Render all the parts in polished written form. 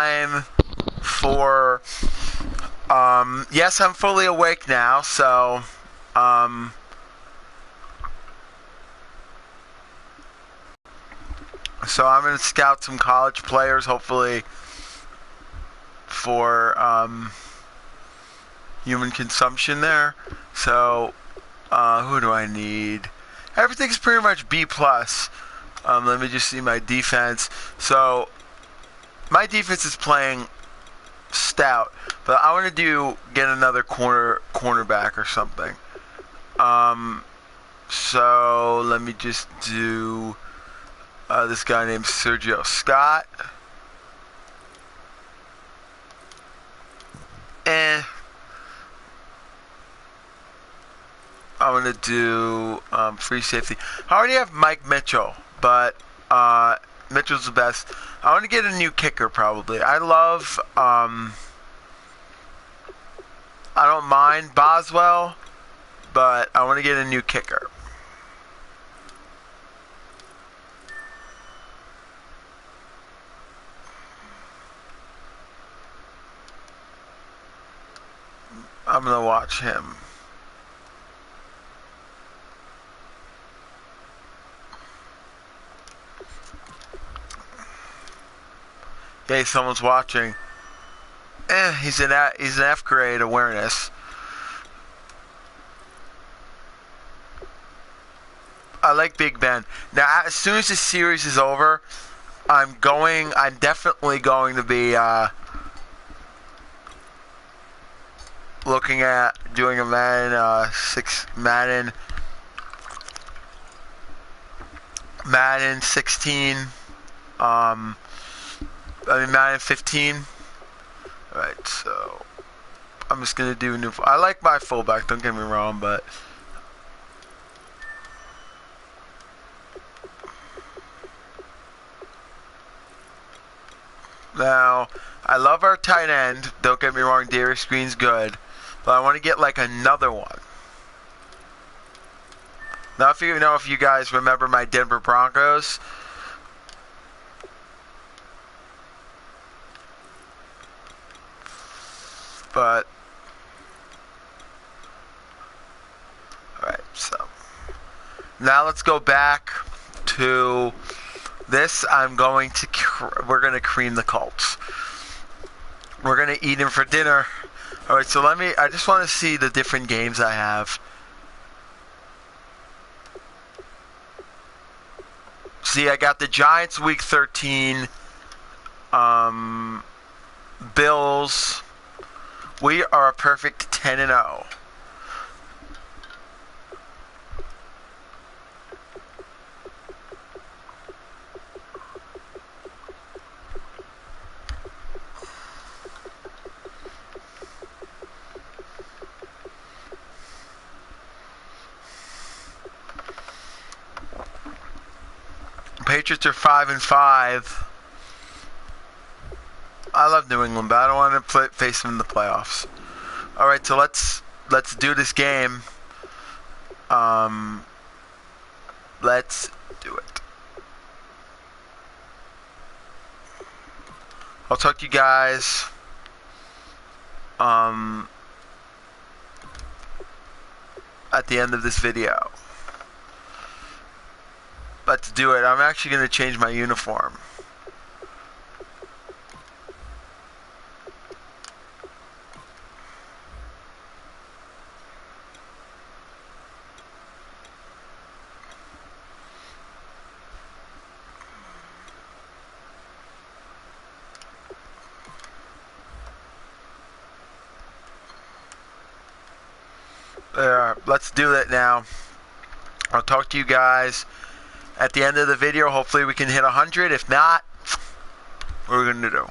time for, yes, I'm fully awake now, so, so I'm going to scout some college players, hopefully, for, human consumption there. So, who do I need? Everything's pretty much B+. Let me just see my defense. So, my defense is playing stout, but I want to get another cornerback or something. So let me just do this guy named Sergio Scott. I'm gonna do free safety. I already have Mike Mitchell, but Mitchell's the best. I want to get a new kicker probably. I don't mind Boswell, but I want to get a new kicker. I'm gonna watch him. Hey, someone's watching. He's an F grade awareness. I like Big Ben. Now, as soon as this series is over, I'm definitely going to be looking at doing a Madden 16. Madden 15. Alright, so I'm just gonna do a new. I like my fullback, don't get me wrong, but now I love our tight end. Don't get me wrong, Darius Green's good, but I want to get like another one. Now, if you guys remember my Denver Broncos. But alright, so now let's go back to this. We're gonna cream the Colts. We're gonna eat them for dinner. Alright, so I just want to see the different games I have. See, I got the Giants week 13. Bills. We are a perfect 10-0. Patriots are 5-5. I love New England, but I don't want to face them in the playoffs. All right, so let's do this game. Let's do it. I'll talk to you guys. At the end of this video. Let's do it. I'm actually going to change my uniform. There, let's do it now. I'll talk to you guys at the end of the video. Hopefully we can hit 100. If not, what are we going to do?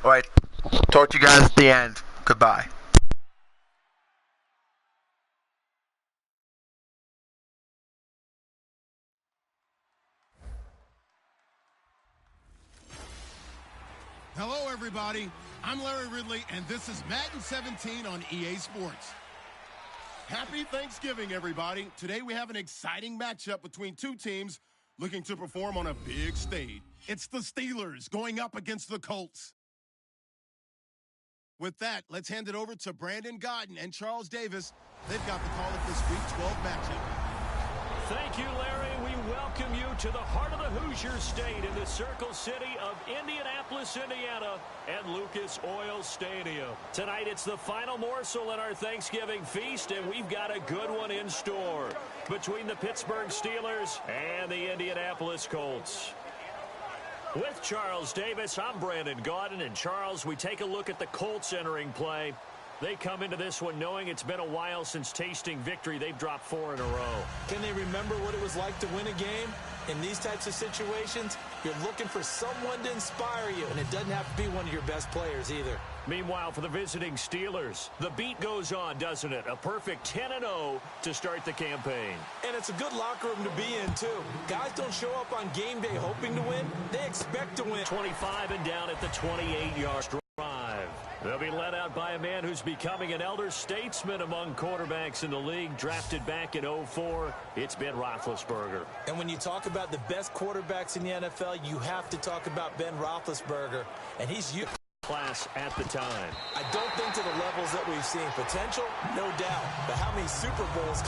All right. Talk to you guys at the end. Goodbye. Hello, everybody. I'm Larry Ridley, and this is Madden 17 on EA Sports. Happy Thanksgiving, everybody. Today we have an exciting matchup between two teams looking to perform on a big stage. It's the Steelers going up against the Colts. With that, let's hand it over to Brandon Godden and Charles Davis. They've got the call of this Week 12 matchup. Thank you, Larry. We welcome you to the heart of the Hoosier State in the Circle City of Indianapolis, Indiana, and Lucas Oil Stadium. Tonight, it's the final morsel in our Thanksgiving feast, and we've got a good one in store between the Pittsburgh Steelers and the Indianapolis Colts. With Charles Davis, I'm Brandon Godden, and Charles, we take a look at the Colts entering play. They come into this one knowing it's been a while since tasting victory. They've dropped 4 in a row. Can they remember what it was like to win a game? In these types of situations, you're looking for someone to inspire you, and it doesn't have to be one of your best players either. Meanwhile, for the visiting Steelers, the beat goes on, doesn't it? A perfect 10-0 to start the campaign. And it's a good locker room to be in, too. Guys don't show up on game day hoping to win. They expect to win. 25 and down at the 28-yard drive. They'll be led out by a man who's becoming an elder statesman among quarterbacks in the league, drafted back in 2004. It's Ben Roethlisberger. And when you talk about the best quarterbacks in the NFL, you have to talk about Ben Roethlisberger. And he's class at the time. I don't think to the levels that we've seen. Potential, no doubt. But how many Super Bowls?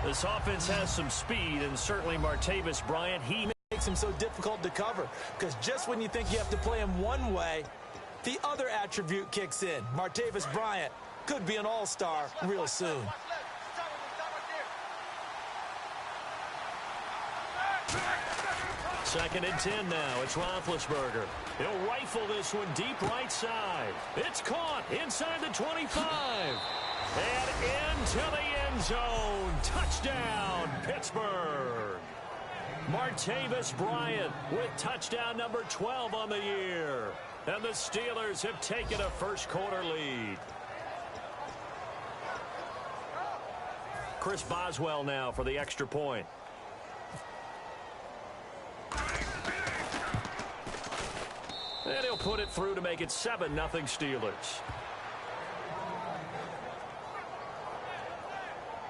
This offense has some speed, and certainly Martavis Bryant, he makes him so difficult to cover. Because just when you think you have to play him one way, the other attribute kicks in. Martavis Bryant could be an all-star real soon. Second and 10 now. It's Roethlisberger. He'll rifle this one deep right side. It's caught inside the 25. And into the end zone. Touchdown, Pittsburgh. Martavis Bryant with touchdown number 12 on the year. And the Steelers have taken a first-quarter lead. Chris Boswell now for the extra point. And he'll put it through to make it 7-0 Steelers.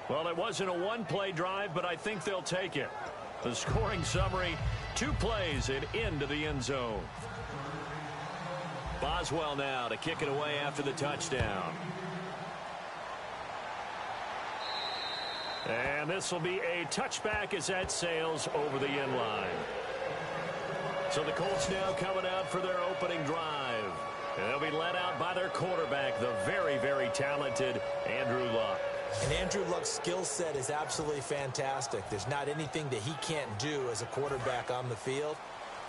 Well, it wasn't a one-play drive, but I think they'll take it. The scoring summary, 2 plays and into the end zone. Boswell now to kick it away after the touchdown. And this will be a touchback as that sails over the end line. So the Colts now coming out for their opening drive. And they'll be led out by their quarterback, the very, very talented Andrew Luck. And Andrew Luck's skill set is absolutely fantastic. There's not anything that he can't do as a quarterback on the field.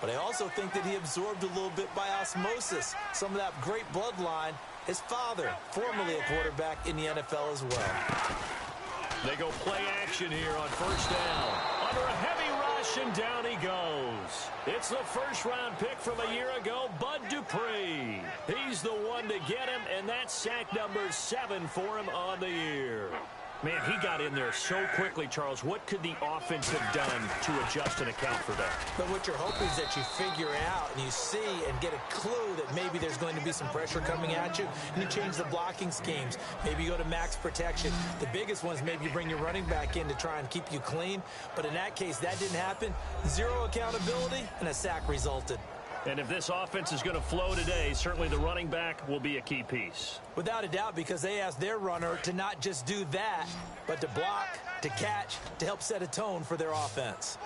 But I also think that he absorbed a little bit by osmosis some of that great bloodline. His father, formerly a quarterback in the NFL as well. They go play action here on first down. Under a heavy rush, and down he goes. It's the first-round pick from a year ago, Bud Dupree. He's the one to get him, and that's sack number 7 for him on the year. Man, he got in there so quickly, Charles. What could the offense have done to adjust and account for that? But what you're hoping is that you figure out and you see and get a clue that maybe there's going to be some pressure coming at you, and you change the blocking schemes. Maybe you go to max protection. The biggest one is maybe you bring your running back in to try and keep you clean. But in that case, that didn't happen. 0 accountability, and a sack resulted. And if this offense is going to flow today, certainly the running back will be a key piece. Without a doubt, because they asked their runner to not just do that, but to block, to catch, to help set a tone for their offense.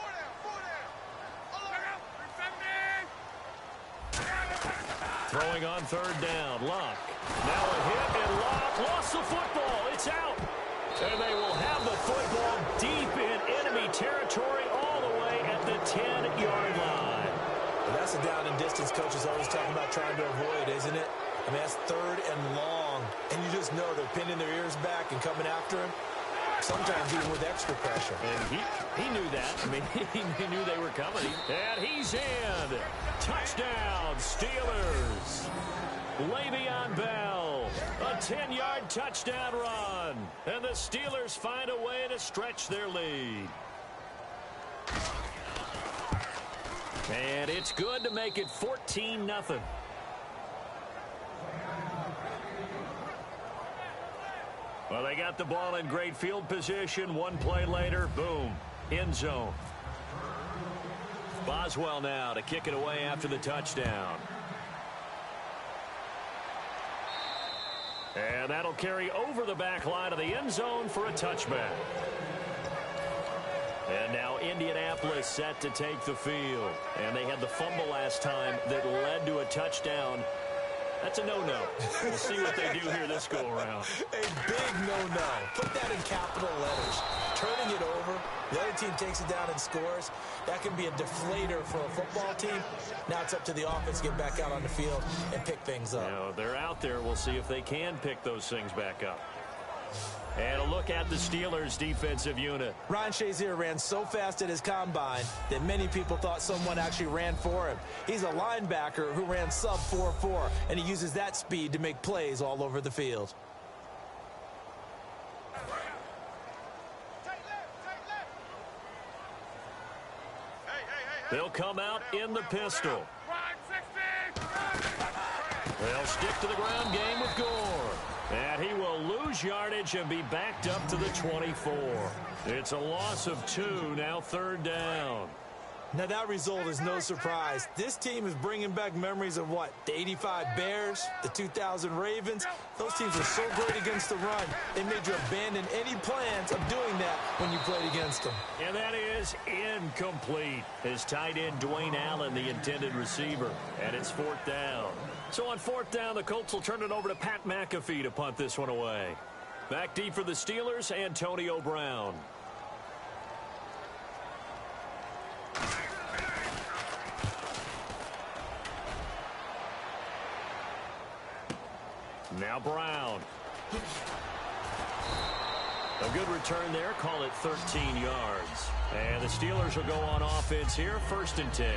Throwing on third down, Luck. Now a hit, and Luck lost the football. It's out. And they will have the football deep in enemy territory all the way at the 10-yard line. That's a down and distance coaches always talking about trying to avoid, isn't it? I mean, that's 3rd and long. And you just know they're pinning their ears back and coming after him. sometimes even with extra pressure. And he knew that. I mean, he knew they were coming. And he's in. Touchdown, Steelers. Le'Veon Bell, a 10-yard touchdown run. And the Steelers find a way to stretch their lead. And it's good to make it 14-0. Well, they got the ball in great field position. One play later, boom, end zone. Boswell now to kick it away after the touchdown. And that'll carry over the back line of the end zone for a touchback. And now Indianapolis set to take the field. And they had the fumble last time that led to a touchdown. That's a no-no. We'll see what they do here this go-around. A big no-no. Put that in capital letters. Turning it over, the other team takes it down and scores. That can be a deflator for a football team. Now it's up to the offense to get back out on the field and pick things up. You know, they're out there. We'll see if they can pick those things back up. And a look at the Steelers' defensive unit. Ryan Shazier ran so fast at his combine that many people thought someone actually ran for him. He's a linebacker who ran sub 4.4, and he uses that speed to make plays all over the field. They'll come out in the pistol. They'll stick to the ground game with Gore. And he will lose yardage and be backed up to the 24. It's a loss of 2, now third down. Now that result is no surprise. This team is bringing back memories of what? The 85 Bears, the 2000 Ravens. Those teams were so great against the run. They made you abandon any plans of doing that when you played against them. And that is incomplete. His tight end, Dwayne Allen, the intended receiver. And it's fourth down. So on fourth down, the Colts will turn it over to Pat McAfee to punt this one away. Back deep for the Steelers, Antonio Brown. Now Brown. A good return there. Call it 13 yards. And the Steelers will go on offense here. First and 10.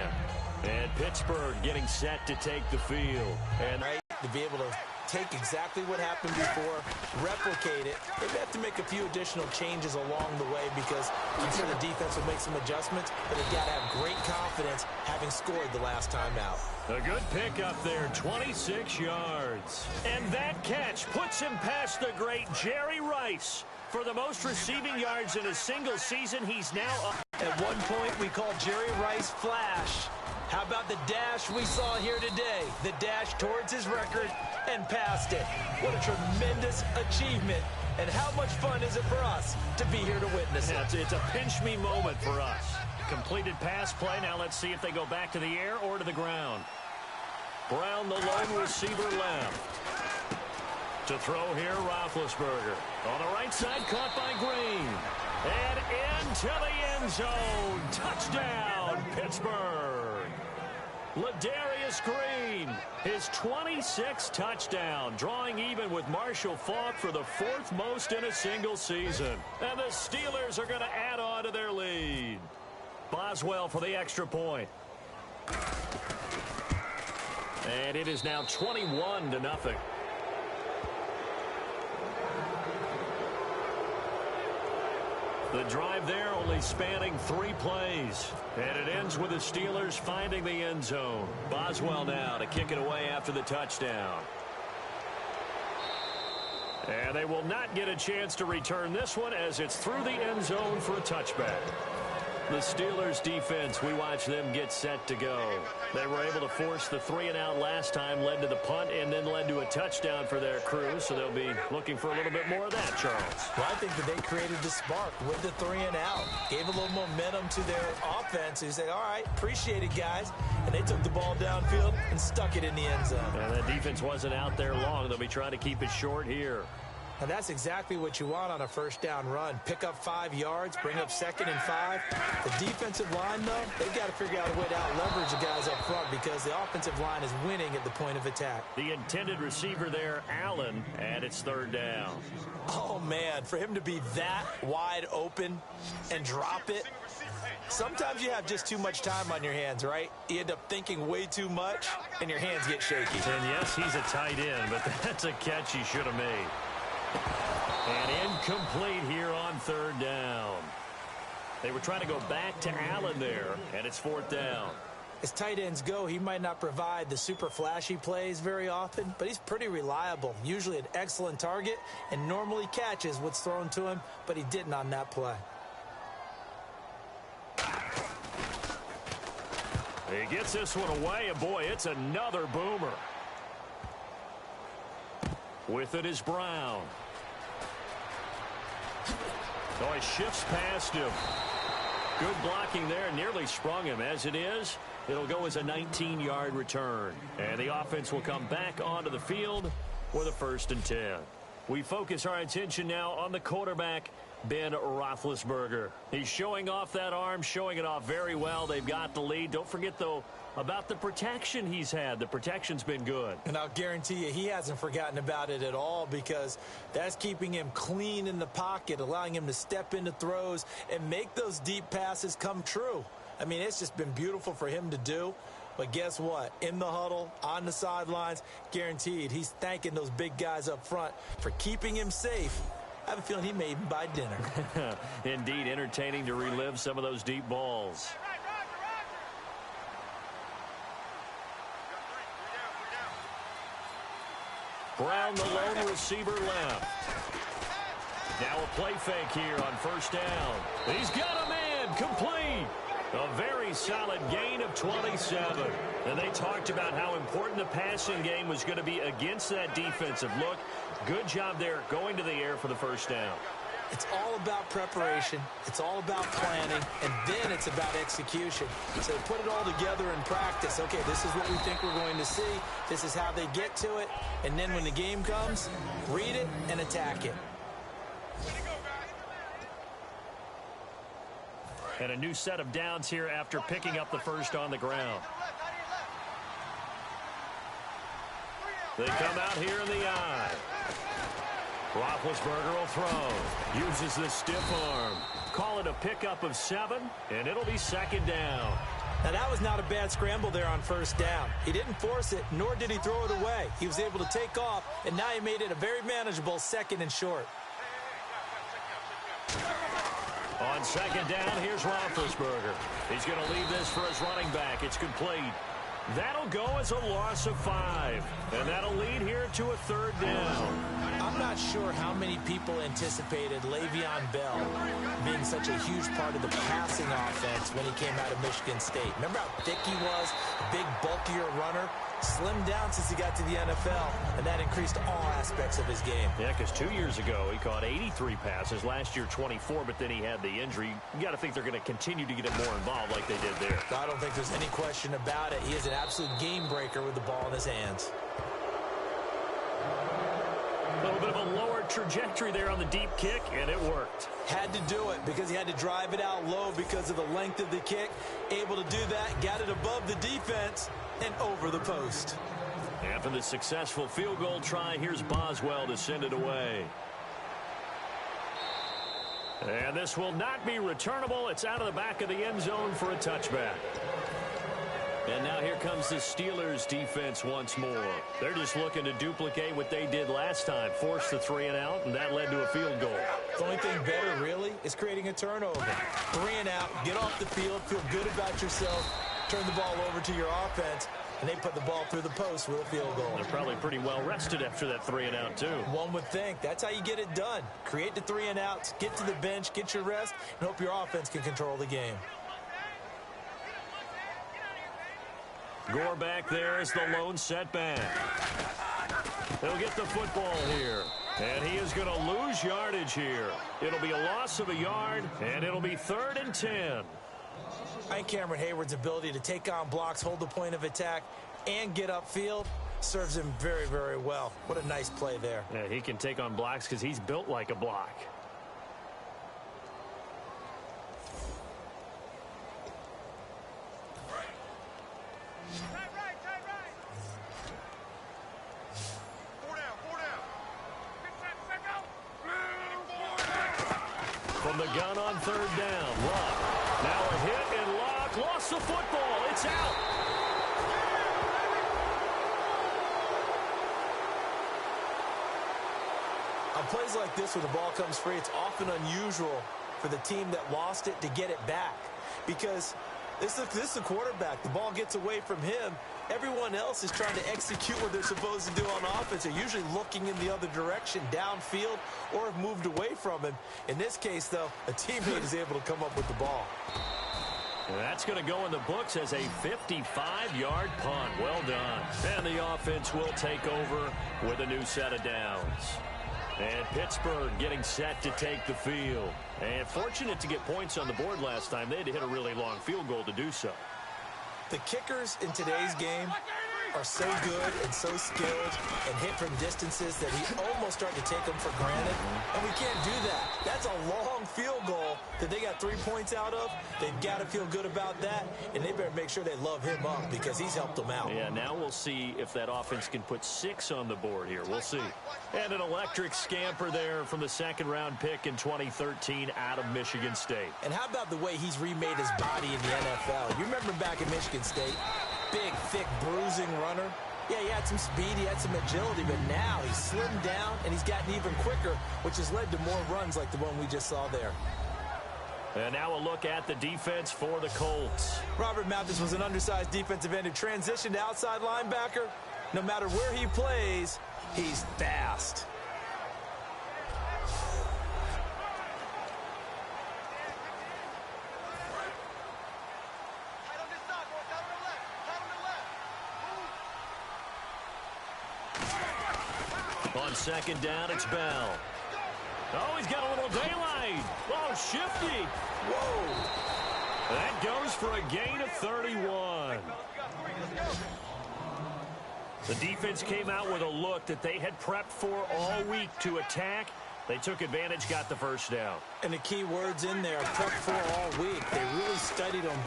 And Pittsburgh getting set to take the field. And to be able to take exactly what happened before, replicate it. They have to make a few additional changes along the way because I'm sure the defense will make some adjustments, but they've got to have great confidence having scored the last time out. A good pick up there, 26 yards. And that catch puts him past the great Jerry Rice. For the most receiving yards in a single season, he's now up. At one point, we called Jerry Rice Flash. How about the dash we saw here today? The dash towards his record and past it. What a tremendous achievement. And how much fun is it for us to be here to witness it? It's a pinch-me moment for us. Completed pass play. Now let's see if they go back to the air or to the ground. Brown, the lone receiver left. To throw here, Roethlisberger. On the right side, caught by Green. And into the end zone. Touchdown, Pittsburgh. Ladarius Green, his 26th touchdown, drawing even with Marshall Faulk for the fourth most in a single season. And the Steelers are going to add on to their lead. Boswell for the extra point. And it is now 21-0. The drive there only spanning 3 plays. And it ends with the Steelers finding the end zone. Boswell now to kick it away after the touchdown. And they will not get a chance to return this one as it's through the end zone for a touchback. The Steelers defense, we watch them get set to go. They were able to force the 3-and-out last time, led to the punt, and then led to a touchdown for their crew. So they'll be looking for a little bit more of that, Charles. Well, I think that they created the spark with the 3-and-out. Gave a little momentum to their offense. They said, all right, appreciate it, guys. And they took the ball downfield and stuck it in the end zone. And the defense wasn't out there long. They'll be trying to keep it short here. And that's exactly what you want on a first down run. Pick up 5 yards, bring up 2nd and 5. The defensive line, though, they've got to figure out a way to out-leverage the guys up front because the offensive line is winning at the point of attack. The intended receiver there, Allen, and it's 3rd down. Oh, man, for him to be that wide open and drop it, sometimes you have just too much time on your hands, right? You end up thinking way too much, and your hands get shaky. And, yes, he's a tight end, but that's a catch he should have made. And incomplete here on 3rd down. They were trying to go back to Allen there, and it's 4th down. As tight ends go, he might not provide the super flashy plays very often, but he's pretty reliable, usually an excellent target, and normally catches what's thrown to him, but he didn't on that play. He gets this one away, and boy, it's another boomer. With it is Brown. Oh, he shifts past him. Good blocking there, nearly sprung him. As it is, it'll go as a 19-yard return. And the offense will come back onto the field with a 1st and 10. We focus our attention now on the quarterback, Ben Roethlisberger. He's showing off that arm, showing it off very well. They've got the lead. Don't forget, though, about the protection he's had. The protection's been good. And I'll guarantee you he hasn't forgotten about it at all because that's keeping him clean in the pocket, allowing him to step into throws and make those deep passes come true. I mean, it's just been beautiful for him to do. But guess what? In the huddle, on the sidelines, guaranteed he's thanking those big guys up front for keeping him safe. I have a feeling he may even buy dinner. Indeed, entertaining to relive some of those deep balls. Brown, the lone receiver, left. Now a play fake here on 1st down. He's got a man, complete. A very solid gain of 27. And they talked about how important the passing game was going to be against that defensive look. Good job there going to the air for the 1st down. It's all about preparation. It's all about planning. And then it's about execution. So put it all together in practice. Okay, this is what we think we're going to see. This is how they get to it. And then when the game comes, read it and attack it. And a new set of downs here after picking up the 1st on the ground. They come out here in the eye. Roethlisberger will throw. Uses the stiff arm. Call it a pickup of 7, and it'll be 2nd down. Now, that was not a bad scramble there on 1st down. He didn't force it, nor did he throw it away. He was able to take off, and now he made it a very manageable 2nd and short. On 2nd down, here's Roethlisberger. He's going to leave this for his running back. It's complete. That'll go as a loss of 5. And that'll lead here to a 3rd down. I'm not sure how many people anticipated Le'Veon Bell being such a huge part of the passing offense when he came out of Michigan State. Remember how thick he was? A big, bulkier runner? Slimmed down since he got to the NFL, and that increased all aspects of his game. Yeah, because 2 years ago, he caught 83 passes. Last year, 24, but then he had the injury. You got to think they're going to continue to get him more involved like they did there. I don't think there's any question about it. He is an absolute game breaker with the ball in his hands. A little bit of a lower trajectory there on the deep kick, and it worked. Had to do it because he had to drive it out low because of the length of the kick. Able to do that, got it above the defense and over the post. After the successful field goal try, here's Boswell to send it away. And this will not be returnable. It's out of the back of the end zone for a touchback. And now here comes the Steelers defense once more. They're just looking to duplicate what they did last time. Force the 3 and out, and that led to a field goal. The only thing better, really, is creating a turnover. 3 and out, get off the field, feel good about yourself, turn the ball over to your offense, and they put the ball through the post with a field goal. They're probably pretty well rested after that 3 and out, too. One would think. That's how you get it done. Create the 3 and outs, get to the bench, get your rest, and hope your offense can control the game. Gore back there is the lone setback. They'll get the football here. And he is going to lose yardage here. It'll be a loss of a yard, and it'll be 3rd and 10. I think Cameron Hayward's ability to take on blocks, hold the point of attack, and get upfield serves him very, very well. What a nice play there. Yeah, he can take on blocks because he's built like a block. From the gun on third down, Luck. Now a hit, and Luck lost the football. It's out. On plays like this where the ball comes free, it's often unusual for the team that lost it to get it back. Because this is the quarterback. The ball gets away from him. Everyone else is trying to execute what they're supposed to do on offense. They're usually looking in the other direction, downfield, or have moved away from him. In this case, though, a teammate is able to come up with the ball. And that's going to go in the books as a 55-yard punt. Well done. And the offense will take over with a new set of downs. And Pittsburgh getting set to take the field. And fortunate to get points on the board last time. They had to hit a really long field goal to do so. The kickers in today's game are so good and so skilled and hit from distances that he almost started to take them for granted. And we can't do that. That's a long field goal that they got 3 points out of. They've got to feel good about that, and they better make sure they love him up because he's helped them out. Yeah, now we'll see if that offense can put 6 on the board here. We'll see. And an electric scamper there from the second-round pick in 2013 out of Michigan State. And how about the way he's remade his body in the NFL? You remember back in Michigan State? Big, thick, bruising runner. Yeah, he had some speed, he had some agility, but now he's slimmed down and he's gotten even quicker, which has led to more runs like the one we just saw there. And now a look at the defense for the Colts. Robert Mathis was an undersized defensive end who transitioned to outside linebacker. No matter where he plays, he's fast. On second down, it's Bell. Oh, he's got a little daylight. Oh, shifty. Whoa. That goes for a gain of 31. The defense came out with a look that they had prepped for all week to attack. They took advantage, got the first down. And the key words in there, prepped for all week. They really studied them,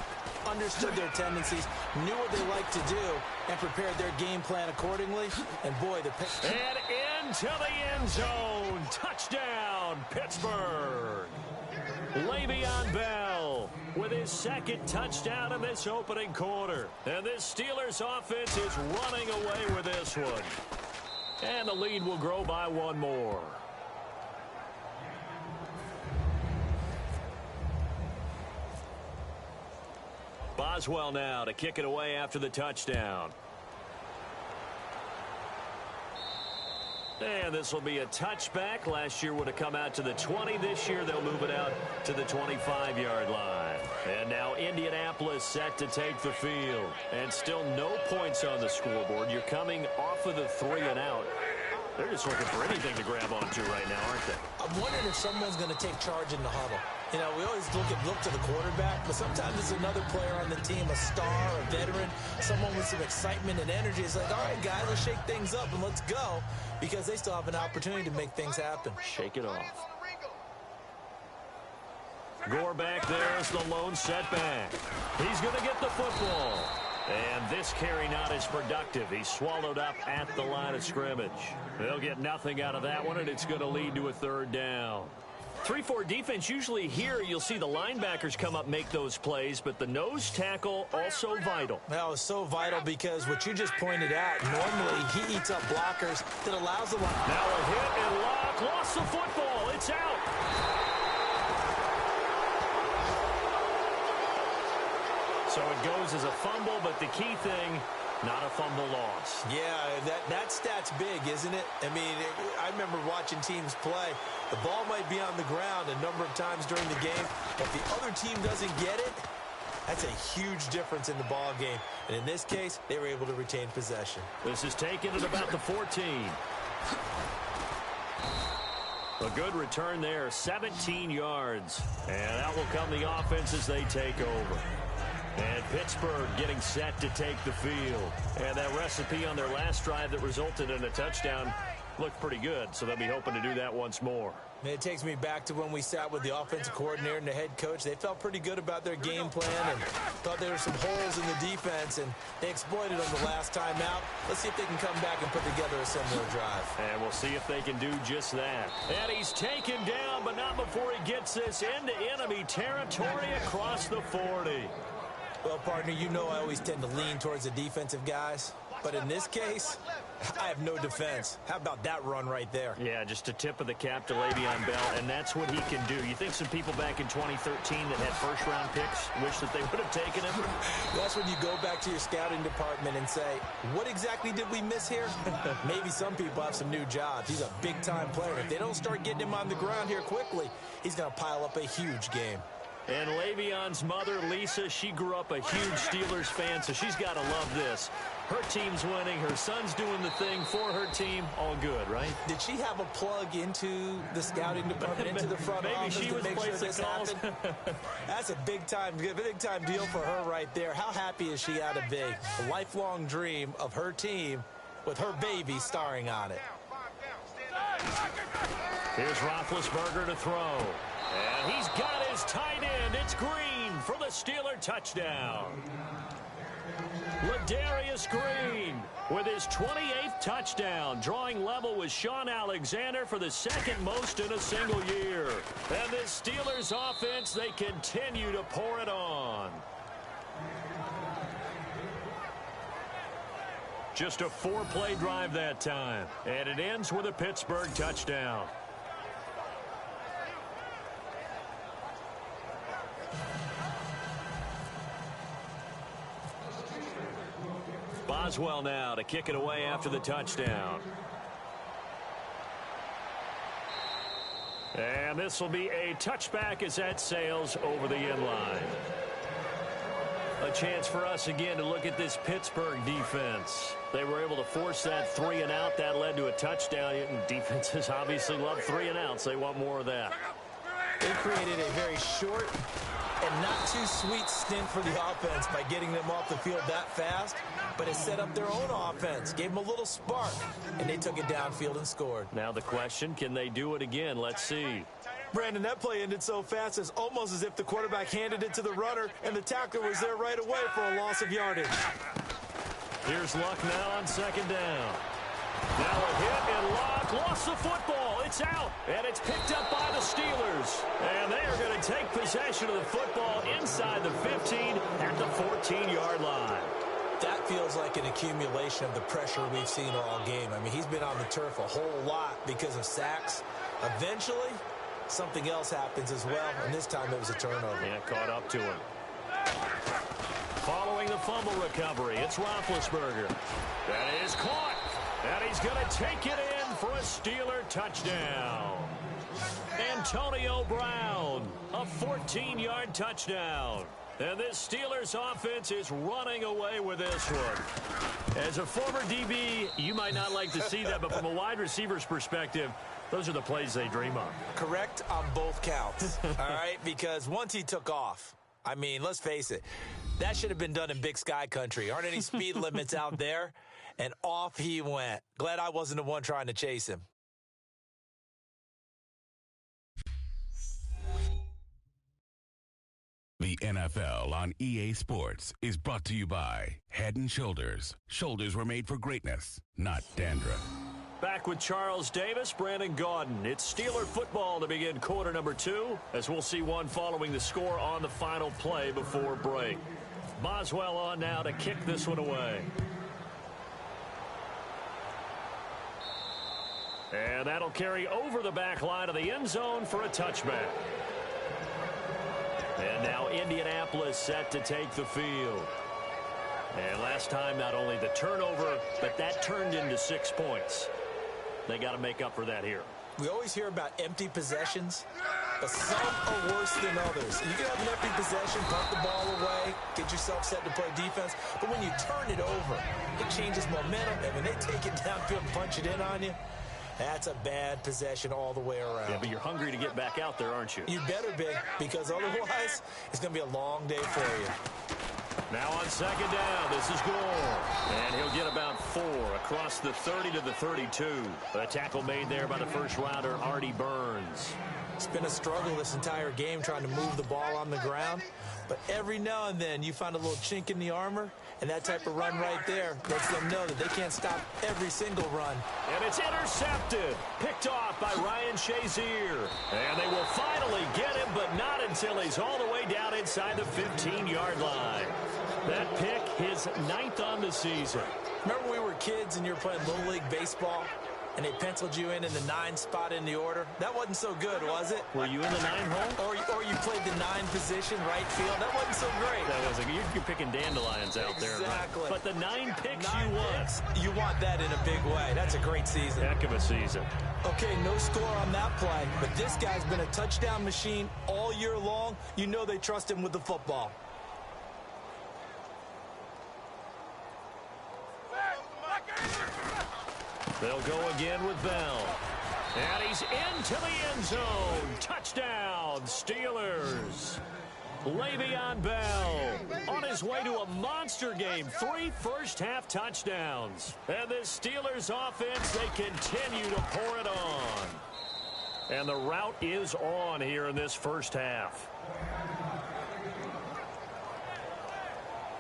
understood their tendencies, knew what they like to do, and prepared their game plan accordingly. And, boy, the pick. And into the end zone. Touchdown, Pittsburgh. Le'Veon Bell with his second touchdown in this opening quarter. And this Steelers offense is running away with this one. And the lead will grow by one more. Boswell now to kick it away after the touchdown. And this will be a touchback. Last year would have come out to the 20. This year they'll move it out to the 25-yard line. And now Indianapolis set to take the field. And still no points on the scoreboard. You're coming off of the 3 and out. They're just looking for anything to grab onto right now, aren't they? I'm wondering if someone's going to take charge in the huddle. You know, we always look to the quarterback, but sometimes it's another player on the team, a star, a veteran, someone with some excitement and energy. It's like, all right, guys, let's shake things up and let's go, because they still have an opportunity to make things happen. Shake it off. Gore back there is the lone setback. He's going to get the football. And this carry not as productive. He's swallowed up at the line of scrimmage. They'll get nothing out of that one, and it's going to lead to a third down. 3-4 defense, usually here you'll see the linebackers come up, make those plays, but the nose tackle also vital. That was so vital because what you just pointed out, normally he eats up blockers that allows the line. Now a hit and Lock lost the football. It's out. So it goes as a fumble, but the key thing, not a fumble loss. Yeah, that stat's big, isn't it? I mean, I remember watching teams play. The ball might be on the ground a number of times during the game. If the other team doesn't get it, that's a huge difference in the ball game. And in this case, they were able to retain possession. This is taken at about the 14. A good return there, 17 yards. And that will come the offense as they take over. And Pittsburgh getting set to take the field. And that recipe on their last drive that resulted in a touchdown looked pretty good, so they'll be hoping to do that once more. And it takes me back to when we sat with the offensive coordinator and the head coach. They felt pretty good about their game plan and thought there were some holes in the defense, and they exploited them the last time out. Let's see if they can come back and put together a similar drive. And we'll see if they can do just that. And he's taken down, but not before he gets this into enemy territory across the 40. Well, partner, you know I always tend to lean towards the defensive guys. But in this case, I have no defense. How about that run right there? Yeah, just a tip of the cap to Le'Veon Bell, and that's what he can do. You think some people back in 2013 that had first-round picks wish that they would have taken him? That's when you go back to your scouting department and say, what exactly did we miss here? Maybe some people have some new jobs. He's a big-time player. If they don't start getting him on the ground here quickly, he's going to pile up a huge game. And Le'Veon's mother, Lisa, she grew up a huge Steelers fan, so she's got to love this. Her team's winning. Her son's doing the thing for her team. All good, right? Did she have a plug into the scouting department, into the front office to make sure this happened? That's a big-time deal for her right there. How happy is she out of a lifelong dream of her team with her baby starring on it? Here's Roethlisberger to throw. And he's got his tight end. It's Green for the Steeler touchdown. Ladarius Green with his 28th touchdown, drawing level with Sean Alexander for the second most in a single year. And this Steelers offense, they continue to pour it on. Just a 4-play drive that time, and it ends with a Pittsburgh touchdown. Boswell now to kick it away after the touchdown. And this will be a touchback as that sails over the end line. A chance for us again to look at this Pittsburgh defense. They were able to force that 3-and-out. That led to a touchdown. And defenses obviously love 3-and-outs. They want more of that. They created a very short and not too sweet stint for the offense by getting them off the field that fast, but it set up their own offense, gave them a little spark, and they took it downfield and scored. Now the question, can they do it again? Let's see. Brandon, that play ended so fast, it's almost as if the quarterback handed it to the runner, and the tackler was there right away for a loss of yardage. Here's Luck now on second down. Now a hit, and Luck lost the football. It's out, and it's picked up by the Steelers. And they are going to take possession of the football inside the 15 at the 14-yard line. That feels like an accumulation of the pressure we've seen all game. I mean, he's been on the turf a whole lot because of sacks. Eventually, something else happens as well, and this time it was a turnover. Yeah, caught up to him. Following the fumble recovery, it's Roethlisberger. That is caught. And he's going to take it in for a Steeler touchdown. Antonio Brown, a 14-yard touchdown. And this Steelers offense is running away with this one. As a former DB, you might not like to see that, but from a wide receiver's perspective, those are the plays they dream of. Correct on both counts, all right? Because once he took off, I mean, let's face it, that should have been done in Big Sky country. Aren't any speed limits out there? And off he went. Glad I wasn't the one trying to chase him. The NFL on EA Sports is brought to you by Head & Shoulders. Shoulders were made for greatness, not dandruff. Back with Charles Davis, Brandon Gaudin. It's Steeler football to begin quarter number 2, as we'll see one following the score on the final play before break. Boswell on now to kick this one away. And that'll carry over the back line of the end zone for a touchback. And now Indianapolis set to take the field. And last time, not only the turnover, but that turned into 6 points. They got to make up for that here. We always hear about empty possessions, but some are worse than others. You can have an empty possession, punt the ball away, get yourself set to play defense, but when you turn it over, it changes momentum, and when they take it downfield and punch it in on you, that's a bad possession all the way around. Yeah, but you're hungry to get back out there, aren't you? You better be, because otherwise it's going to be a long day for you. Now on second down, this is Gore. And he'll get about 4 across the 30 to the 32. A tackle made there by the first rounder, Artie Burns. It's been a struggle this entire game trying to move the ball on the ground. But every now and then you find a little chink in the armor, and that type of run right there lets them know that they can't stop every single run. And it's intercepted. Picked off by Ryan Shazier. And they will finally get him, but not until he's all the way down inside the 15-yard line. That pick, his 9th on the season. Remember when we were kids and you were playing Little League Baseball? And they penciled you in the 9 spot in the order. That wasn't so good, was it? Were you in the 9 hole? Or you played the 9 position, right field. That wasn't so great. That was you're picking dandelions out there. Exactly. But the 9 picks 9 you want. picks, you want that in a big way. That's a great season. Heck of a season. Okay, no score on that play. But this guy's been a touchdown machine all year long. You know they trust him with the football. They'll go again with Bell. And he's into the end zone. Touchdown, Steelers. Le'Veon Bell on his way to a monster game. 3 first-half touchdowns. And this Steelers offense, they continue to pour it on. And the route is on here in this first half.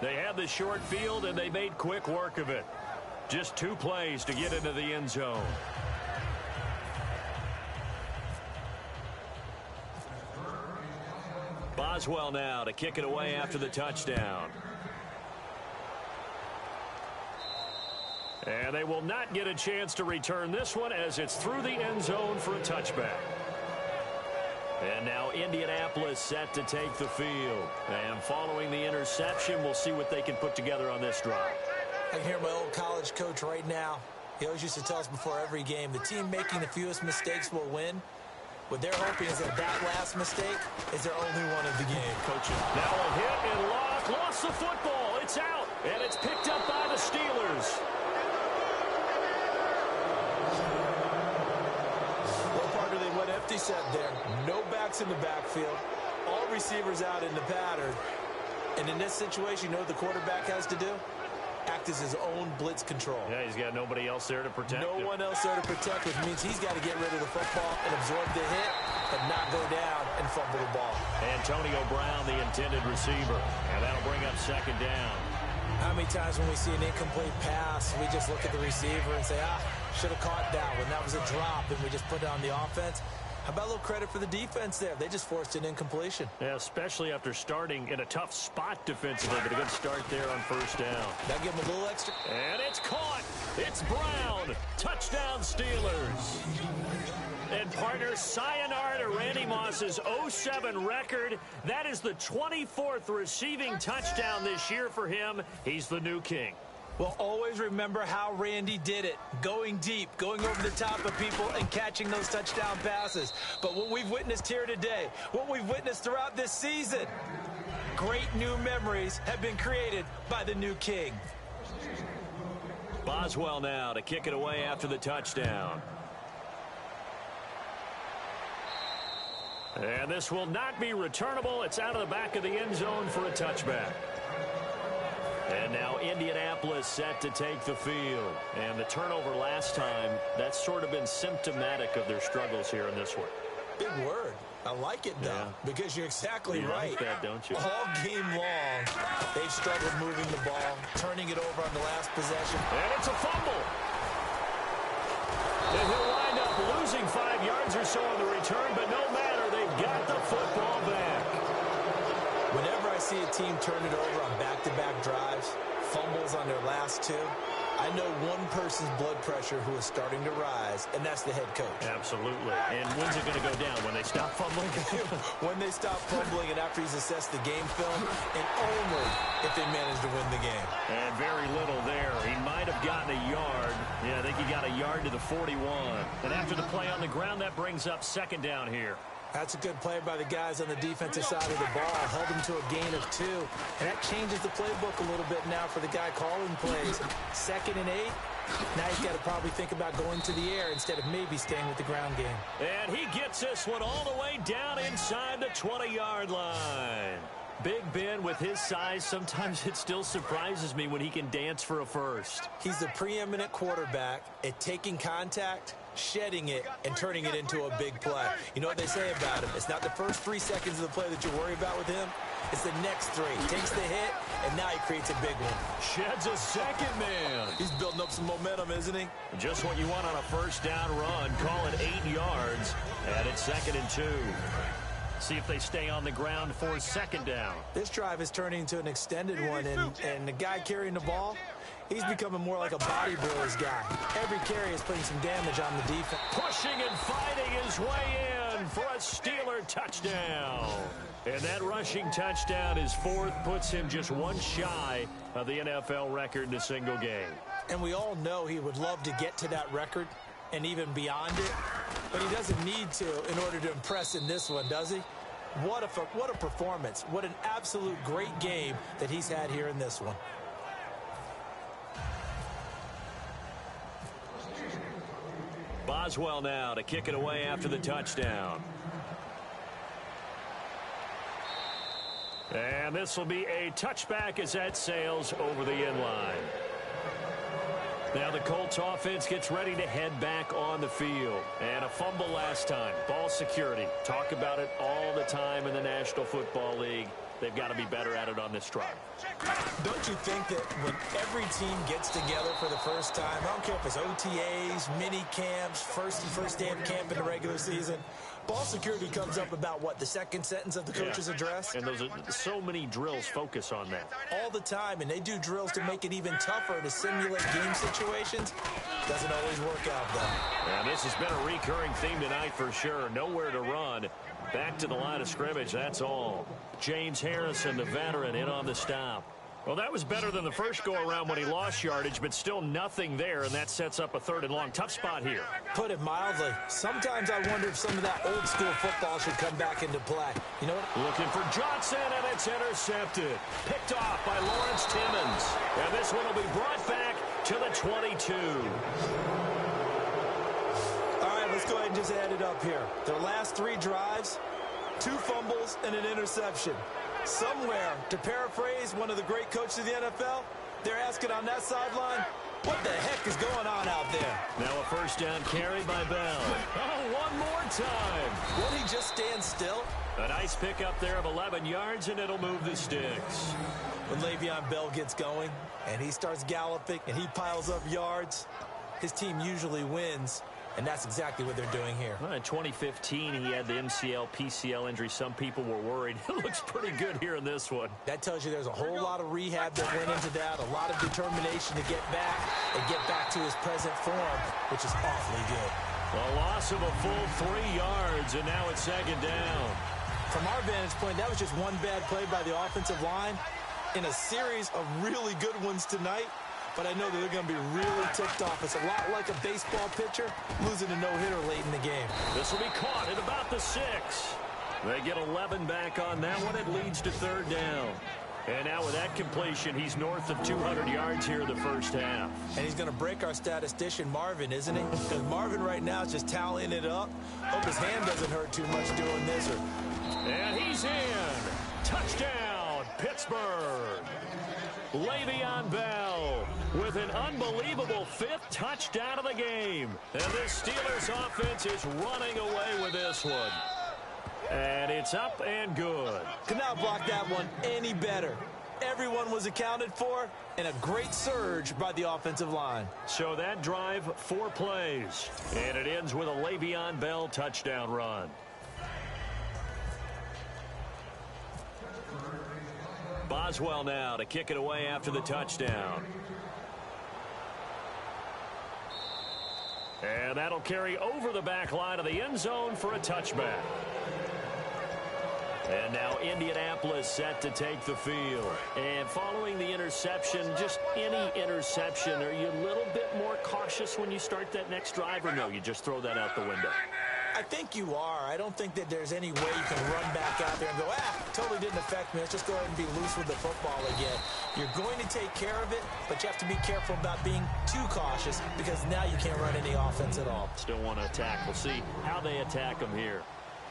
They had the short field, and they made quick work of it. Just 2 plays to get into the end zone. Boswell now to kick it away after the touchdown. And they will not get a chance to return this one as it's through the end zone for a touchback. And now Indianapolis set to take the field. And following the interception, we'll see what they can put together on this drive. I can hear my old college coach right now. He always used to tell us before every game, the team making the fewest mistakes will win. What they're hoping is that last mistake is their only one of the game. Coaching. Now a hit and Locke lost the football. It's out, and it's picked up by the Steelers. Well, partner, they went empty set there. No backs in the backfield. All receivers out in the pattern. And in this situation, you know what the quarterback has to do? Act as his own blitz control. Yeah, he's got nobody else there to protect him. No one else there to protect, which means he's got to get rid of the football and absorb the hit, but not go down and fumble the ball. Antonio Brown, the intended receiver. And that'll bring up second down. How many times when we see an incomplete pass, we just look at the receiver and say, should have caught that one. That was a drop, and we just put it on the offense. How about a little credit for the defense there? They just forced an incompletion. Yeah, especially after starting in a tough spot defensively, but a good start there on first down. That give them a little extra. And it's caught. It's Brown. Touchdown, Steelers. And partner, sayonara to Randy Moss's 0-7 record. That is the 24th receiving touchdown this year for him. He's the new king. Well, always remember how Randy did it. Going deep, going over the top of people, and catching those touchdown passes. But what we've witnessed here today, what we've witnessed throughout this season, great new memories have been created by the new king. Boswell now to kick it away after the touchdown. And this will not be returnable. It's out of the back of the end zone for a touchback. And now Indianapolis set to take the field. And the turnover last time, that's sort of been symptomatic of their struggles here in this one. Big word. I like it, though, because you're exactly right. You like that, don't you? All game long, they've struggled moving the ball, turning it over on the last possession. And it's a fumble. And he'll wind up losing 5 yards or so on the return, but no matter, they've got the football back. Whenever I see a team turn it over on back-to-back drives, fumbles on their last 2, I know one person's blood pressure who is starting to rise, and that's the head coach. Absolutely. And when's it going to go down? When they stop fumbling? When they stop fumbling and after he's assessed the game film, and only if they manage to win the game. And very little there. He might have gotten a yard. Yeah, I think he got a yard to the 41. And after the play on the ground, that brings up second down here. That's a good play by the guys on the defensive side of the ball. Held him to a gain of 2. And that changes the playbook a little bit now for the guy calling plays. 2nd and 8. Now he's got to probably think about going to the air instead of maybe staying with the ground game. And he gets this one all the way down inside the 20-yard line. Big Ben, with his size, sometimes it still surprises me when he can dance for a first. He's the preeminent quarterback at taking contact, shedding it, and turning it into a big play. You know what they say about him? It's not the first 3 seconds of the play that you worry about with him. It's the next 3. Takes the hit, and now he creates a big one. Sheds a second man. He's building up some momentum, isn't he? Just what you want on a first down run. Call it 8 yards, and it's 2nd and 2. See if they stay on the ground for second down. This drive is turning into an extended one, and the guy carrying the ball, he's becoming more like a body blows guy. Every carry is putting some damage on the defense. Pushing and fighting his way in for a Steeler touchdown. And that rushing touchdown, his 4th, puts him just 1 shy of the NFL record in a single game. And we all know he would love to get to that record and even beyond it, but he doesn't need to in order to impress in this one, does he? What a performance. What an absolute great game that he's had here in this one. Boswell now to kick it away after the touchdown. And this will be a touchback as that sails over the end line. Now the Colts offense gets ready to head back on the field. And a fumble last time. Ball security. Talk about it all the time in the National Football League. They've got to be better at it on this drive. Don't you think that when every team gets together for the first time, I don't care if it's OTAs, mini camps, first day of camp in the regular season, ball security comes up about what, the second sentence of the coach's address? And those are so many drills focus on that. All the time, and they do drills to make it even tougher to simulate game situations. Doesn't always work out, though. And this has been a recurring theme tonight for sure. Nowhere to run. Back to the line of scrimmage, that's all. James Harrison, the veteran, in on the stop. Well, that was better than the first go-around when he lost yardage, but still nothing there, and that sets up a 3rd and long. Tough spot here. Put it mildly. Sometimes I wonder if some of that old-school football should come back into play. You know what? Looking for Johnson, and it's intercepted. Picked off by Lawrence Timmons. And this one will be brought back to the 22. Let's go ahead and just add it up here. Their last 3 drives, 2 fumbles and an interception. Somewhere, to paraphrase one of the great coaches of the NFL, they're asking on that sideline, what the heck is going on out there? Now a first down carry by Bell. Oh, one more time. Won't he just stand still? A nice pickup there of 11 yards, and it'll move the sticks. When Le'Veon Bell gets going, and he starts galloping, and he piles up yards, his team usually wins. And that's exactly what they're doing here. Well, in 2015, he had the MCL, PCL injury. Some people were worried. It looks pretty good here in this one. That tells you there's a whole lot of rehab that went into that, a lot of determination to get back and get back to his present form, which is awfully good. A loss of a full 3 yards, and now it's 2nd down. From our vantage point, that was just one bad play by the offensive line in a series of really good ones tonight. But I know that they're going to be really ticked off. It's a lot like a baseball pitcher losing a no-hitter late in the game. This will be caught at about the 6. They get 11 back on that one. It leads to 3rd down. And now with that completion, he's north of 200 yards here in the first half. And he's going to break our statistician, Marvin, isn't he? Because Marvin right now is just tallying it up. Hope his hand doesn't hurt too much doing this. And he's in. Touchdown, Pittsburgh. Le'Veon Bell with an unbelievable 5th touchdown of the game. And this Steelers offense is running away with this one. And it's up and good. Could not block that one any better. Everyone was accounted for, and a great surge by the offensive line. So that drive, 4 plays. And it ends with a Le'Veon Bell touchdown run. Boswell now to kick it away after the touchdown. And that'll carry over the back line of the end zone for a touchback. And now Indianapolis set to take the field. And following the interception, just any interception, are you a little bit more cautious when you start that next drive, or no, you just throw that out the window? I think you are. I don't think that there's any way you can run back out there and go, totally didn't affect me. Let's just go ahead and be loose with the football again. You're going to take care of it, but you have to be careful about being too cautious because now you can't run any offense at all. Still want to attack. We'll see how they attack them here.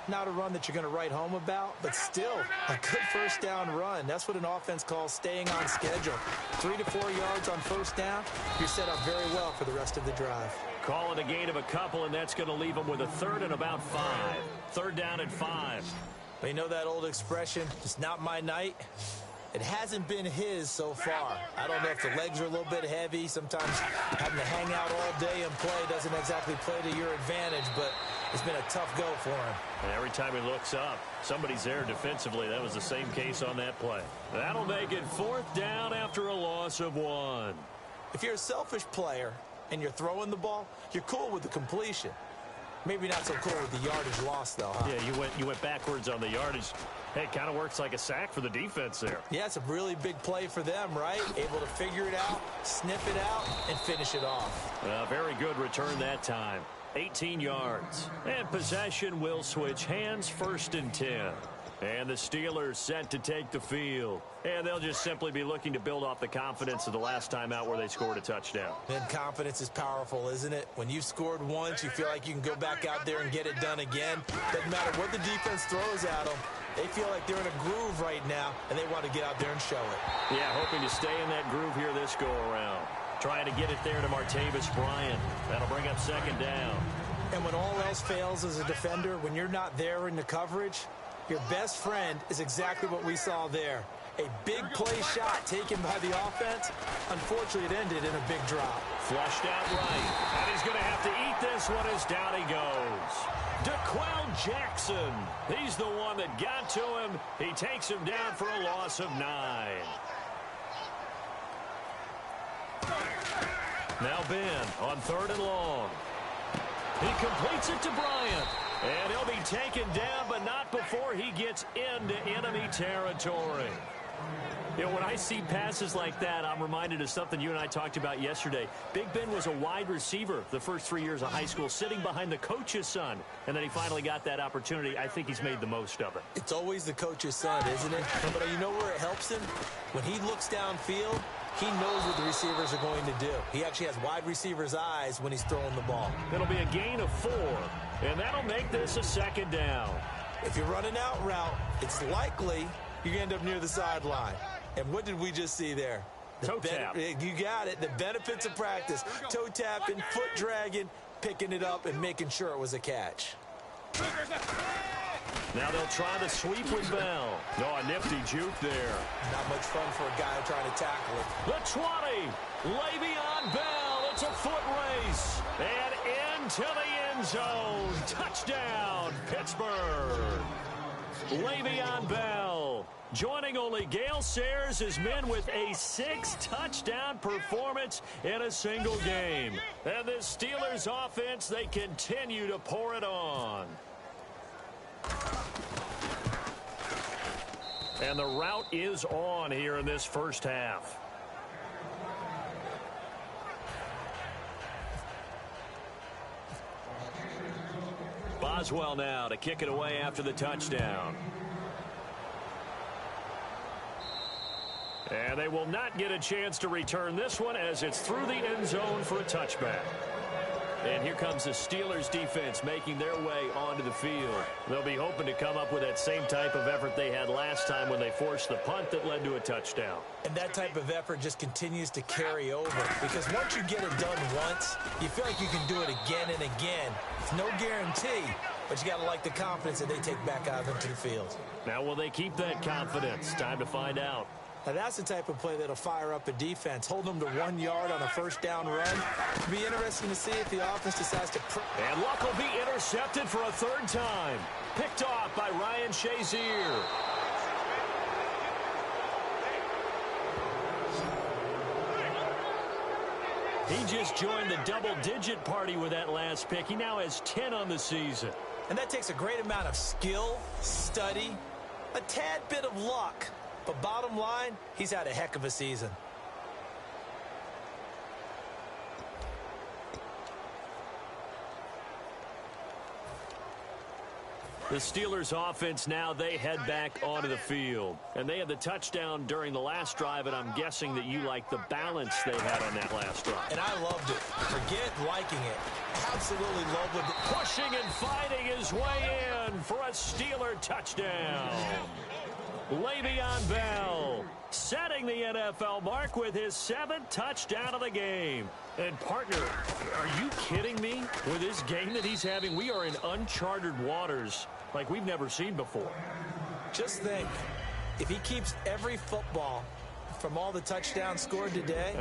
Not a run that you're going to write home about, but still a good first down run. That's what an offense calls staying on schedule. 3 to 4 yards on first down, you're set up very well for the rest of the drive. Call it a gain of a couple, and that's going to leave them with a third and about 5. Third down and 5. But you know that old expression, it's not my night? It hasn't been his so far. I don't know if the legs are a little bit heavy. Sometimes having to hang out all day and play doesn't exactly play to your advantage, but it's been a tough go for him. And every time he looks up, somebody's there defensively. That was the same case on that play. That'll make it 4th down after a loss of 1. If you're a selfish player and you're throwing the ball, you're cool with the completion. Maybe not so cool with the yardage loss, though, huh? Yeah, you went backwards on the yardage. Hey, it kind of works like a sack for the defense there. Yeah, it's a really big play for them, right? Able to figure it out, snip it out, and finish it off. Very good return that time. 18 yards. And possession will switch hands, 1st and 10. And the Steelers set to take the field. And they'll just simply be looking to build off the confidence of the last time out where they scored a touchdown. And confidence is powerful, isn't it? When you've scored once, you feel like you can go back out there and get it done again. Doesn't matter what the defense throws at them. They feel like they're in a groove right now, and they want to get out there and show it. Yeah, hoping to stay in that groove here this go-around. Trying to get it there to Martavis Bryant. That'll bring up 2nd down. And when all else fails as a defender, when you're not there in the coverage, your best friend is exactly what we saw there. A big play shot taken by the offense. Unfortunately, it ended in a big drop. Flushed out right. And he's going to have to eat this one as down he goes. DeQuell Jackson. He's the one that got to him. He takes him down for a loss of 9. Now Ben on 3rd and long. He completes it to Bryant. And he'll be taken down, but not before he gets into enemy territory. You know, when I see passes like that, I'm reminded of something you and I talked about yesterday. Big Ben was a wide receiver the first 3 years of high school, sitting behind the coach's son. And then he finally got that opportunity. I think he's made the most of it. It's always the coach's son, isn't it? But you know where it helps him? When he looks downfield, he knows what the receivers are going to do. He actually has wide receivers' eyes when he's throwing the ball. It'll be a gain of 4, and that'll make this a 2nd down. If you're running out route, it's likely you're going to end up near the sideline. And what did we just see there? Toe tap. You got it. The benefits of practice. Toe tapping, foot dragging, picking it up, and making sure it was a catch. Now they'll try the sweep with Bell. Oh, a nifty juke there. Not much fun for a guy trying to tackle it. The 20. Le'Veon Bell. It's a foot race. And into the end zone. Touchdown, Pittsburgh. Le'Veon Bell joining only Gale Sayers' as men with a 6-touchdown performance in a single game. And this Steelers offense, they continue to pour it on. And the route is on here in this first half. Boswell now to kick it away after the touchdown. And they will not get a chance to return this one as it's through the end zone for a touchback. And here comes the Steelers defense making their way onto the field. They'll be hoping to come up with that same type of effort they had last time when they forced the punt that led to a touchdown. And that type of effort just continues to carry over, because once you get it done once, you feel like you can do it again and again. It's no guarantee, but you got to like the confidence that they take back out into the field. Now will they keep that confidence? Time to find out. Now that's the type of play that'll fire up a defense. Hold them to 1 yard on a first down run. It'll be interesting to see if the offense decides to... And Luck will be intercepted for a 3rd time. Picked off by Ryan Shazier. He just joined the double-digit party with that last pick. He now has 10 on the season. And that takes a great amount of skill, study, a tad bit of luck. But bottom line, he's had a heck of a season. The Steelers offense now, they head back onto the field. And they had the touchdown during the last drive, and I'm guessing that you like the balance they had on that last drive. And I loved it. Forget liking it. Absolutely loved it. Pushing and fighting his way in for a Steeler touchdown. Le'Veon Bell setting the NFL mark with his 7th touchdown of the game. And, partner, are you kidding me? With this game that he's having, we are in uncharted waters like we've never seen before. Just think, if he keeps every football from all the touchdowns scored today,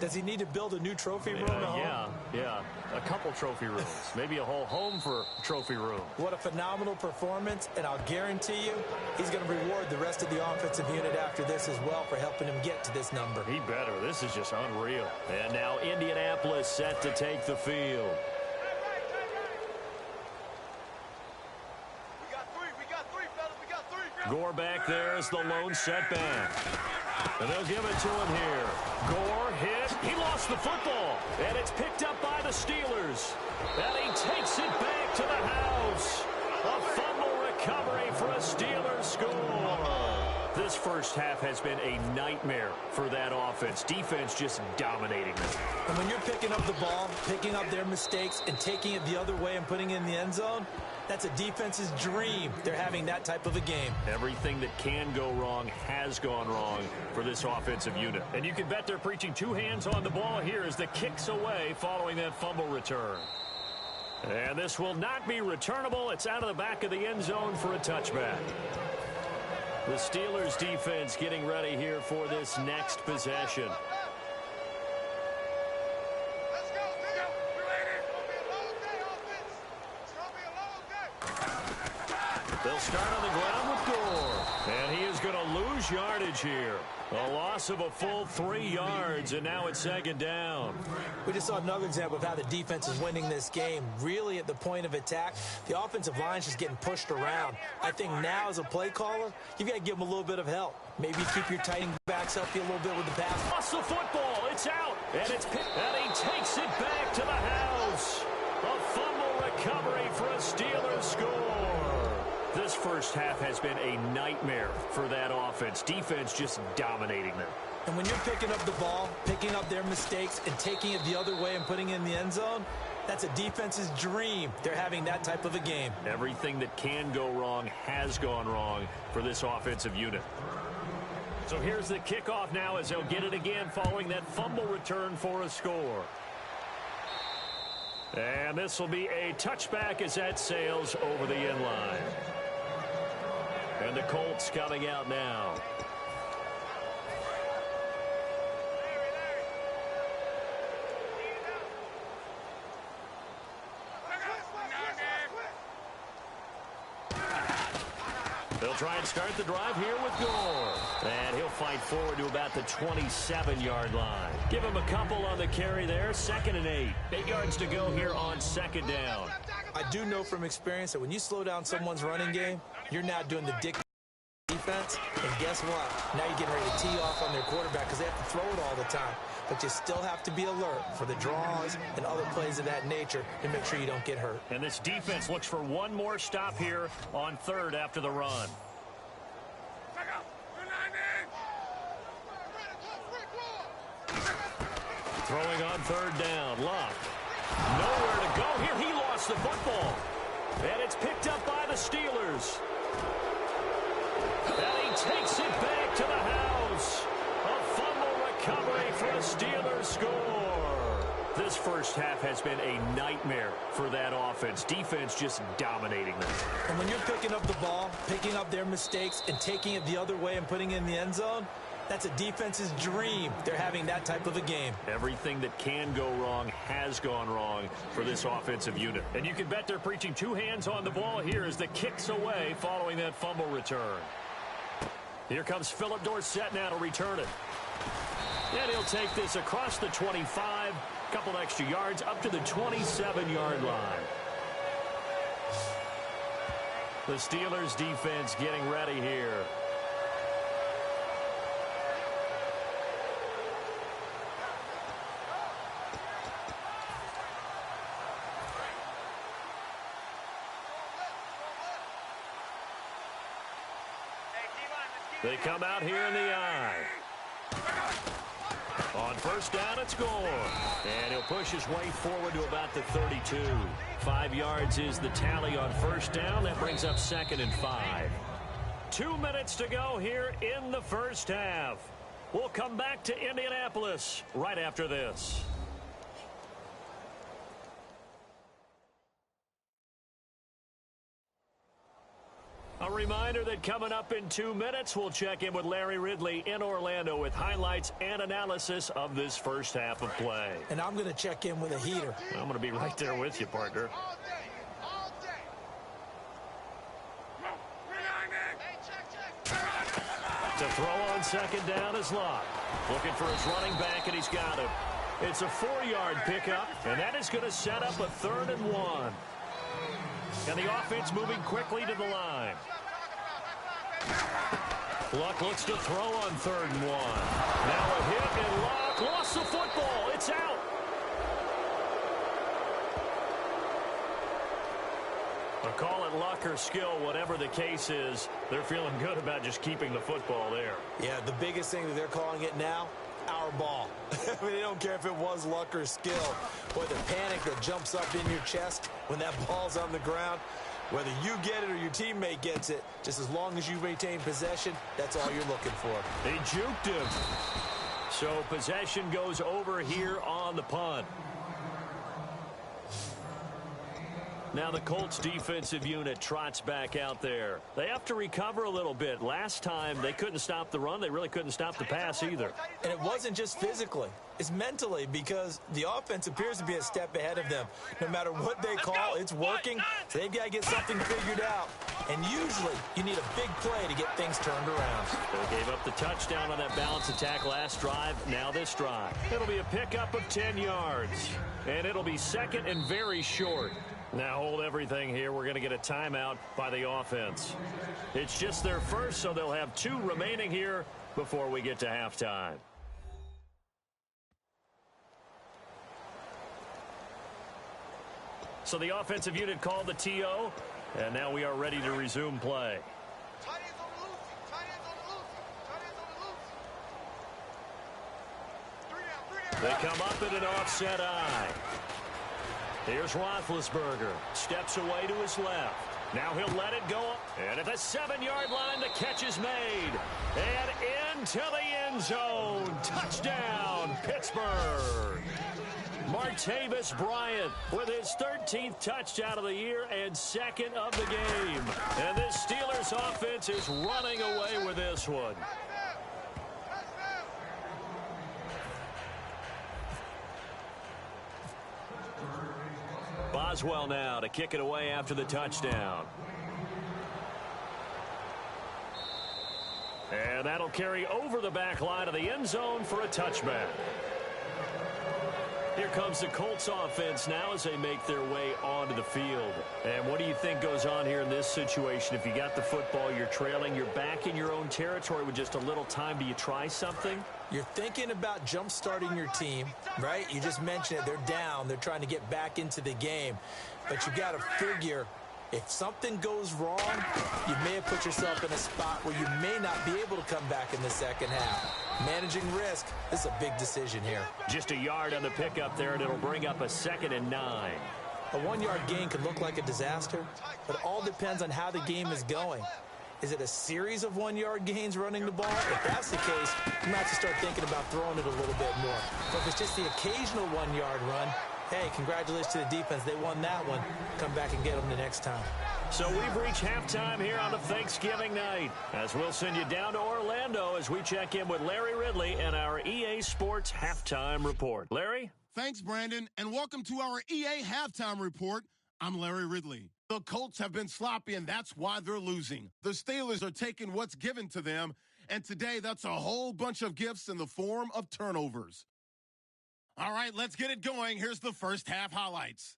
does he need to build a new trophy room at home? Yeah. A couple trophy rooms. Maybe a whole home for trophy room. What a phenomenal performance, and I'll guarantee you he's going to reward the rest of the offensive unit after this as well for helping him get to this number. He better. This is just unreal. And now Indianapolis set to take the field. Gore back there is the lone setback. And they'll give it to him here. Gore hit. He lost the football. And it's picked up by the Steelers. And he takes it back to the house. A fumble recovery for a Steelers score. This first half has been a nightmare for that offense. Defense just dominating them. And when you're picking up the ball, picking up their mistakes, and taking it the other way and putting it in the end zone, that's a defense's dream. They're having that type of a game. Everything that can go wrong has gone wrong for this offensive unit. And you can bet they're preaching 2 hands on the ball here as the kick's away following that fumble return. And this will not be returnable. It's out of the back of the end zone for a touchback. The Steelers defense getting ready here for this next possession. They'll start on the ground with Gore. And he is going to lose yardage here. A loss of a full 3 yards, and now it's 2nd down. We just saw another example of how the defense is winning this game. Really at the point of attack, the offensive line is just getting pushed around. I think now as a play caller, you've got to give them a little bit of help. Maybe keep your tight end backs up you a little bit with the pass. Lost the football. It's out. And it's picked. And he takes it back to the house. A fumble recovery for a Steelers score. This first half has been a nightmare for that offense. Defense just dominating them. And when you're picking up the ball, picking up their mistakes, and taking it the other way and putting it in the end zone, that's a defense's dream. They're having that type of a game. Everything that can go wrong has gone wrong for this offensive unit. So here's the kickoff now as they'll get it again following that fumble return for a score. And this will be a touchback as that sails over the end line. And the Colts coming out now. They'll try and start the drive here with Gore. And he'll fight forward to about the 27-yard line. Give him a couple on the carry there. 2nd and 8. 8 yards to go here on 2nd down. I do know from experience that when you slow down someone's running game, you're now doing the defense. And guess what? Now you're getting ready to tee off on their quarterback because they have to throw it all the time. But you still have to be alert for the draws and other plays of that nature to make sure you don't get hurt. And this defense looks for one more stop here on 3rd after the run. Throwing on 3rd down. Luck. Nowhere to go here. He lost the football. And it's picked up by the Steelers. And he takes it back to the house. A fumble recovery for a Steelers score. This first half has been a nightmare for that offense. Defense just dominating them. And when you're picking up the ball, picking up their mistakes, and taking it the other way and putting it in the end zone, that's a defense's dream. They're having that type of a game. Everything that can go wrong has gone wrong for this offensive unit. And you can bet they're preaching 2 hands on the ball here as the kick's away following that fumble return. Here comes Philip Dorsett now to return it. And he'll take this across the 25, couple extra yards up to the 27-yard line. The Steelers defense getting ready here. They come out here in the I. On first down, it's gone. And he'll push his way forward to about the 32. 5 yards is the tally on first down. That brings up 2nd and 5. 2 minutes to go here in the first half. We'll come back to Indianapolis right after this. A reminder that coming up in 2 minutes, we'll check in with Larry Ridley in Orlando with highlights and analysis of this first half of play. And I'm going to check in with a heater. I'm going to be right there with you, partner. To throw on second down is Locke. Looking for his running back, and he's got him. It's a 4-yard pickup, and that is going to set up a 3rd and 1. And the offense moving quickly to the line. Luck looks to throw on 3rd and 1. Now a hit, and Luck lost the football. It's out. A call it luck or skill, whatever the case is, they're feeling good about just keeping the football there. Yeah, the biggest thing that they're calling it now, our ball. I mean, they don't care if it was luck or skill. Boy, the panic that jumps up in your chest when that ball's on the ground, whether you get it or your teammate gets it, just as long as you maintain possession, that's all you're looking for. They juked him. So possession goes over here on the punt. Now the Colts defensive unit trots back out there. They have to recover a little bit. Last time they couldn't stop the run. They really couldn't stop the pass either. And it wasn't just physically. It's mentally, because the offense appears to be a step ahead of them. No matter what they call, it's working. So they've got to get something figured out. And usually you need a big play to get things turned around. They gave up the touchdown on that balance attack last drive. Now this drive. It'll be a pickup of 10 yards. And it'll be 2nd and very short. Now hold everything here. We're going to get a timeout by the offense. It's just their first, so they'll have 2 remaining here before we get to halftime. So the offensive unit called the TO, and now we are ready to resume play. They come up in an offset I. Here's Roethlisberger. Steps away to his left. Now he'll let it go. And at the 7-yard line, the catch is made. And into the end zone. Touchdown, Pittsburgh. Martavis Bryant with his 13th touchdown of the year and 2nd of the game. And this Steelers offense is running away with this one. Boswell now to kick it away after the touchdown. And that'll carry over the back line of the end zone for a touchback. Here comes the Colts offense now as they make their way onto the field. And what do you think goes on here in this situation? If you got the football, you're trailing, you're back in your own territory with just a little time. Do you try something? You're thinking about jump-starting your team, right? You just mentioned it. They're down. They're trying to get back into the game. But you got to figure, if something goes wrong, you may have put yourself in a spot where you may not be able to come back in the second half. Managing risk, this is a big decision here. Just a yard on the pickup there, and it'll bring up a 2nd and 9. A 1-yard gain can look like a disaster, but it all depends on how the game is going. Is it a series of 1-yard gains running the ball? If that's the case, you might have to start thinking about throwing it a little bit more. But if it's just the occasional 1-yard run, hey, congratulations to the defense. They won that one. Come back and get them the next time. So we've reached halftime here on the Thanksgiving night, as we'll send you down to Orlando as we check in with Larry Ridley and our EA Sports Halftime Report. Larry? Thanks, Brandon, and welcome to our EA Halftime Report. I'm Larry Ridley. The Colts have been sloppy, and that's why they're losing. The Steelers are taking what's given to them, and today that's a whole bunch of gifts in the form of turnovers. All right, let's get it going. Here's the first half highlights.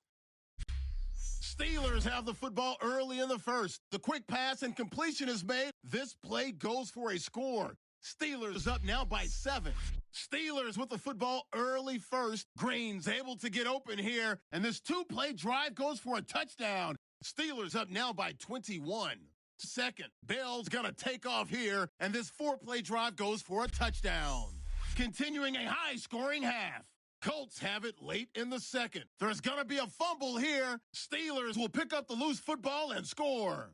Steelers have the football early in the first. The quick pass and completion is made. This play goes for a score. Steelers up now by 7. Steelers with the football early first. Green's able to get open here, and this 2-play drive goes for a touchdown. Steelers up now by 21. Second, Bell's going to take off here, and this 4-play drive goes for a touchdown. Continuing a high-scoring half. Colts have it late in the second. There's going to be a fumble here. Steelers will pick up the loose football and score.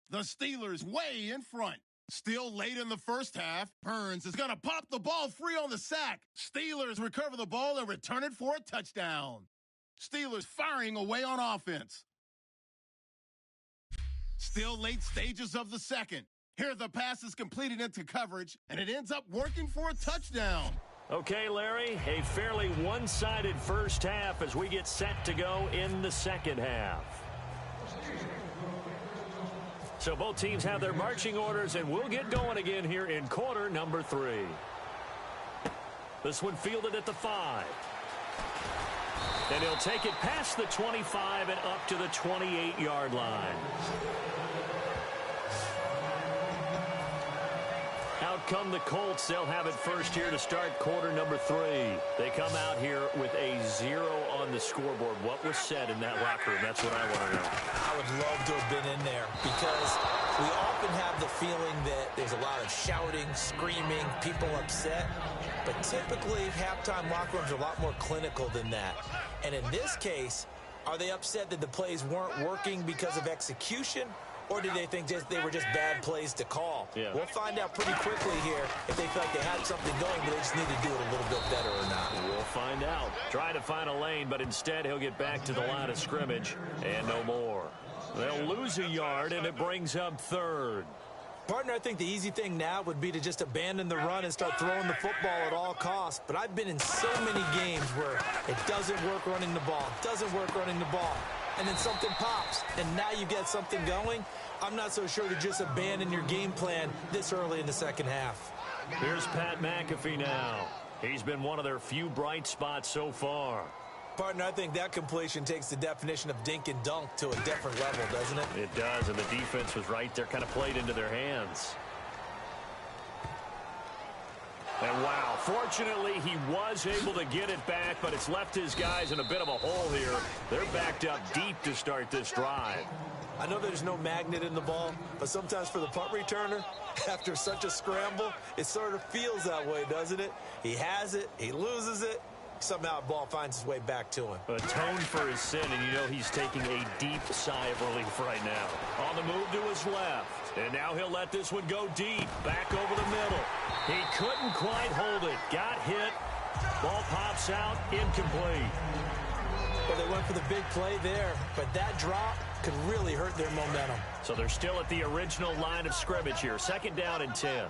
The Steelers way in front. Still late in the first half. Burns is going to pop the ball free on the sack. Steelers recover the ball and return it for a touchdown. Steelers firing away on offense. Still late stages of the second. Here the pass is completed into coverage, and it ends up working for a touchdown. Okay, Larry, a fairly one-sided first half as we get set to go in the second half. So both teams have their marching orders, and we'll get going again here in quarter number 3. This one fielded at the 5. And he'll take it past the 25 and up to the 28-yard line. Out come the Colts. They'll have it first here to start quarter number 3. They come out here with a 0 on the scoreboard. What was said in that locker room? That's what I want to know. I would love to have been in there because we often have the feeling that there's a lot of shouting, screaming, people upset. But typically, halftime locker rooms are a lot more clinical than that. And in this case, are they upset that the plays weren't working because of execution? Or do they think they were just bad plays to call? Yeah. We'll find out pretty quickly here if they feel like they had something going, but they just need to do it a little bit better or not. We'll find out. Try to find a lane, but instead he'll get back to the line of scrimmage and no more. They'll lose a yard, and it brings up third. Partner, I think the easy thing now would be to just abandon the run and start throwing the football at all costs. But I've been in so many games where it doesn't work running the ball, and then something pops, and now you get something going. I'm not so sure to just abandon your game plan this early in the second half. Here's Pat McAfee now. He's been one of their few bright spots so far. Partner, I think that completion takes the definition of dink and dunk to a different level, doesn't it? It does, and the defense was right there, kind of played into their hands. And wow, fortunately he was able to get it back, but it's left his guys in a bit of a hole here. They're backed up deep to start this drive. I know there's no magnet in the ball, but sometimes for the punt returner, after such a scramble, it sort of feels that way, doesn't it? He has it, he loses it, somehow the ball finds its way back to him. Atoned for his sin, and you know he's taking a deep sigh of relief right now. On the move to his left, and now he'll let this one go deep, back over the middle. He couldn't quite hold it, got hit, ball pops out, incomplete. Well, they went for the big play there, but that drop could really hurt their momentum. So they're still at the original line of scrimmage here, 2nd down and 10.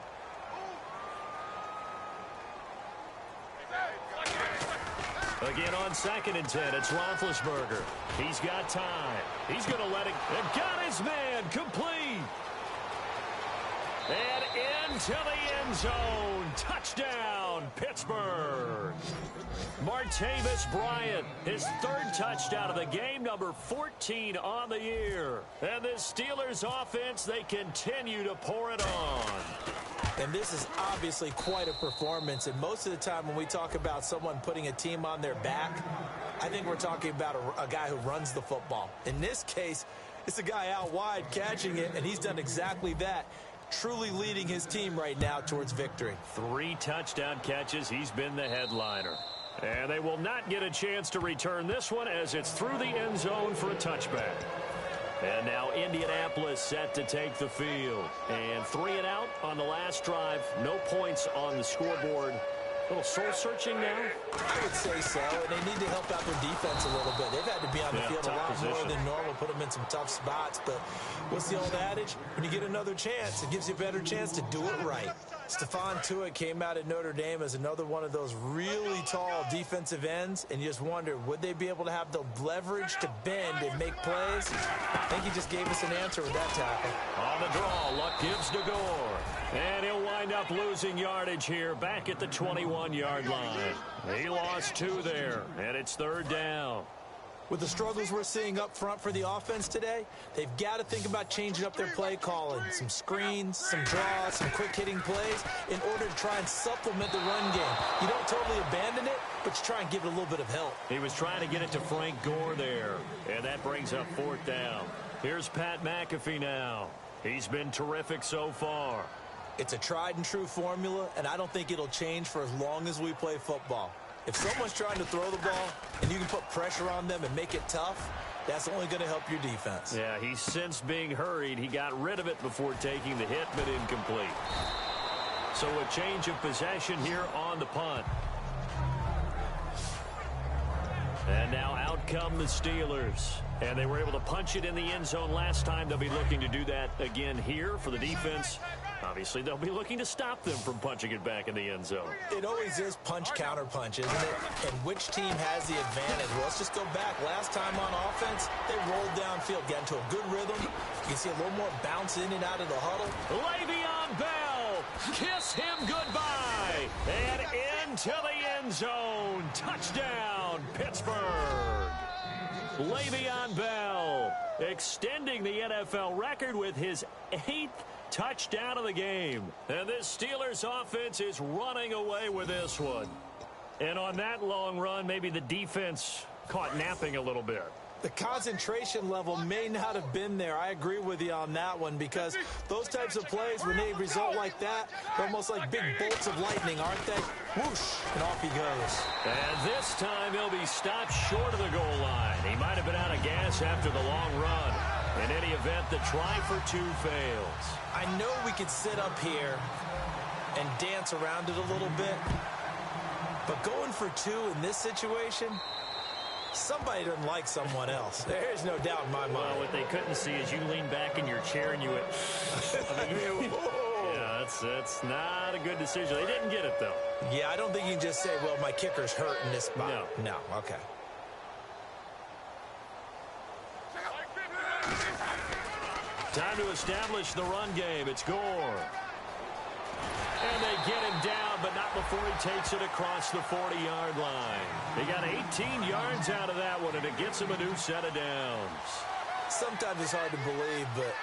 Again on 2nd and 10, it's Roethlisberger. He's got time. He's going to let it. And got his man complete. And into the end zone. Touchdown, Pittsburgh. Martavis Bryant, his 3rd touchdown of the game, number 14 on the year. And this Steelers offense, they continue to pour it on. And this is obviously quite a performance. And most of the time when we talk about someone putting a team on their back, I think we're talking about a guy who runs the football. In this case, it's a guy out wide catching it, and he's done exactly that. Truly leading his team right now towards victory. 3 touchdown catches. He's been the headliner. And they will not get a chance to return this one as it's through the end zone for a touchback. And now Indianapolis set to take the field. And 3 and out on the last drive. No points on the scoreboard. A little soul-searching now? I would say so, and they need to help out their defense a little bit. They've had to be on the field a lot more than normal, put them in some tough spots. But what's the old adage? When you get another chance, it gives you a better chance to do it right. Stephon Tuitt came out at Notre Dame as another one of those really tall defensive ends, and you just wonder, would they be able to have the leverage to bend and make plays? I think he just gave us an answer with that tackle. On the draw, Luck gives to Gore. And he'll wind up losing yardage here back at the 21-yard line. He lost 2 there, and it's 3rd down. With the struggles we're seeing up front for the offense today, they've got to think about changing up their play calling. Some screens, some draws, some quick-hitting plays in order to try and supplement the run game. You don't totally abandon it, but you try and give it a little bit of help. He was trying to get it to Frank Gore there, and that brings up 4th down. Here's Pat McAfee now. He's been terrific so far. It's a tried and true formula, and I don't think it'll change for as long as we play football. If someone's trying to throw the ball and you can put pressure on them and make it tough, that's only going to help your defense. Yeah, he's sensed being hurried. He got rid of it before taking the hit, but incomplete. So a change of possession here on the punt. And now out come the Steelers. And they were able to punch it in the end zone last time. They'll be looking to do that again here for the defense. Obviously, they'll be looking to stop them from punching it back in the end zone. It always is punch-counter-punch, isn't it? And which team has the advantage? Well, let's just go back. Last time on offense, they rolled downfield, got into a good rhythm. You can see a little more bounce in and out of the huddle. Le'Veon Bell, kiss him goodbye. And into the end zone. Touchdown, Pittsburgh. Le'Veon Bell extending the NFL record with his 8th touchdown of the game. And this Steelers offense is running away with this one. And on that long run, maybe the defense caught napping a little bit. The concentration level may not have been there. I agree with you on that one, because those types of plays, when they result like that, they're almost like big bolts of lightning, aren't they? Whoosh, and off he goes. And this time he'll be stopped short of the goal line. He might have been out of gas after the long run. In any event, the try for 2 fails. I know we could sit up here and dance around it a little bit, but going for 2 in this situation, somebody doesn't like someone else. There's no doubt in my mind. Well, what they couldn't see is you leaned back in your chair and you went, yeah, that's not a good decision. They didn't get it, though. Yeah, I don't think you can just say, well, my kicker's hurt in this spot. No, okay. Time to establish the run game. It's Gore. And they get him down, but not before he takes it across the 40-yard line. They got 18 yards out of that one, and it gets him a new set of downs. Sometimes it's hard to believe, but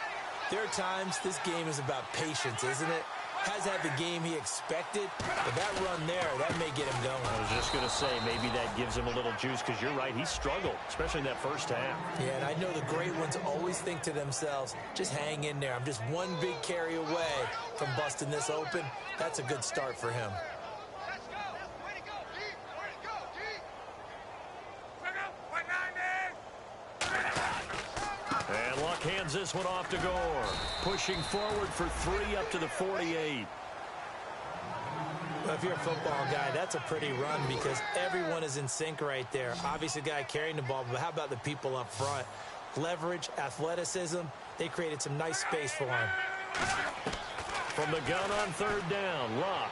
there are times this game is about patience, isn't it? Has had the game he expected, but that run there, that may get him going. I was just going to say, maybe that gives him a little juice, because you're right, he struggled, especially in that first half. Yeah, and I know the great ones always think to themselves, just hang in there. I'm just one big carry away from busting this open. That's a good start for him. And Luck hands this one off to Gore. Pushing forward for 3 up to the 48. Well, if you're a football guy, that's a pretty run, because everyone is in sync right there. Obviously, the guy carrying the ball, but how about the people up front? Leverage, athleticism, they created some nice space for him. From the gun on 3rd down, Luck.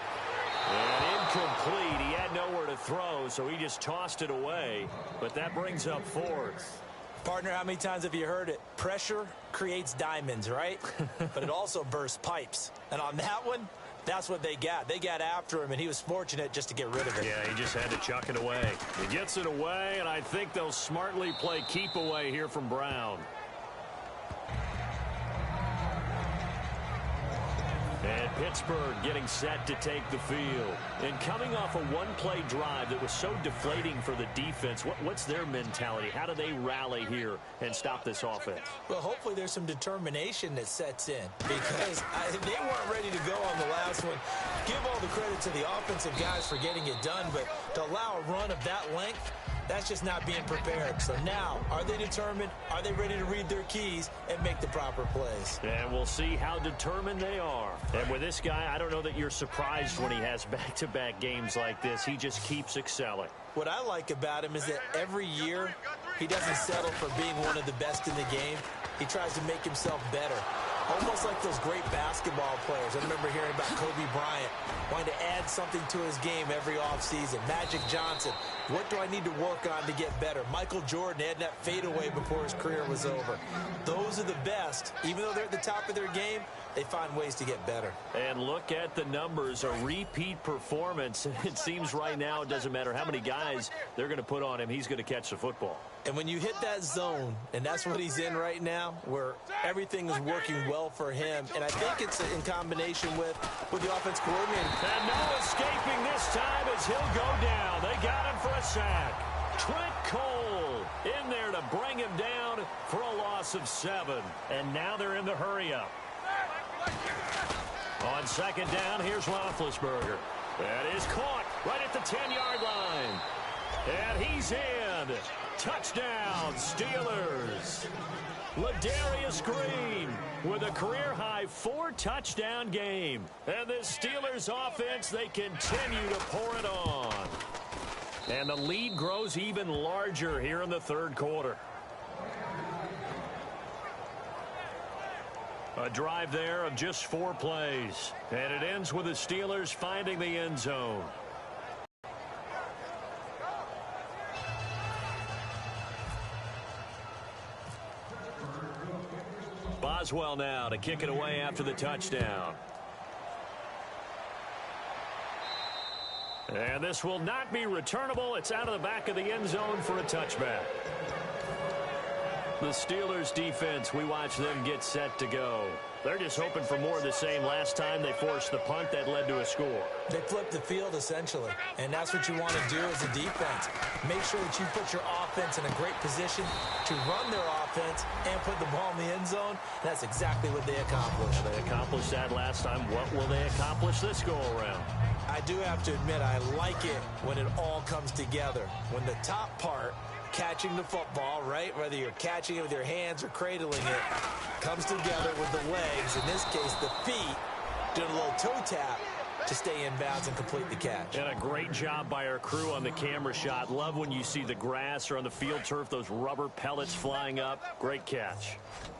And incomplete. He had nowhere to throw, so he just tossed it away. But that brings up 4th. Partner, how many times have you heard it? Pressure creates diamonds, right? But it also bursts pipes. And on that one, that's what they got. They got after him, and he was fortunate just to get rid of it. Yeah, he just had to chuck it away. He gets it away, and I think they'll smartly play keep away here from Brown. And Pittsburgh getting set to take the field. And coming off a one-play drive that was so deflating for the defense, what's their mentality? How do they rally here and stop this offense? Well, hopefully there's some determination that sets in, because they weren't ready to go on the last one. Give all the credit to the offensive guys for getting it done, but to allow a run of that length, that's just not being prepared. So now, are they determined? Are they ready to read their keys and make the proper plays? And we'll see how determined they are. And with this guy, I don't know that you're surprised when he has back-to-back games like this. He just keeps excelling. What I like about him is that every year, he doesn't settle for being one of the best in the game. He tries to make himself better. Almost like those great basketball players. I remember hearing about Kobe Bryant wanting to add something to his game every offseason. Magic Johnson, what do I need to work on to get better? Michael Jordan had that fadeaway before his career was over. Those are the best. Even though they're at the top of their game, they find ways to get better. And look at the numbers, a repeat performance. It seems right now it doesn't matter how many guys they're going to put on him, he's going to catch the football. And when you hit that zone, and that's what he's in right now, where everything is working well for him, and I think it's in combination with the offense coordinator. And no escaping this time as he'll go down. They got him for a sack. Trent Cole in there to bring him down for a loss of 7. And now they're in the hurry-up. On second down, here's Roethlisberger. That is caught right at the 10-yard line. And he's in. Touchdown, Steelers. Ladarius Green with a career-high 4-touchdown game. And this Steelers offense, they continue to pour it on. And the lead grows even larger here in the third quarter. A drive there of just 4 plays. And it ends with the Steelers finding the end zone. Boswell now to kick it away after the touchdown. And this will not be returnable. It's out of the back of the end zone for a touchback. The Steelers defense, we watch them get set to go. They're just hoping for more of the same. Last time they forced the punt that led to a score. They flipped the field, essentially, and that's what you want to do as a defense. Make sure that you put your offense in a great position to run their offense and put the ball in the end zone. That's exactly what they accomplished. They accomplished that last time. What will they accomplish this go-around? I do have to admit, I like it when it all comes together. When the top part, catching the football, right, whether you're catching it with your hands or cradling it, comes together with the legs, in this case the feet, doing a little toe tap to stay in bounds and complete the catch. And a great job by our crew on the camera shot. Love when you see the grass or on the field turf, those rubber pellets flying up. Great catch.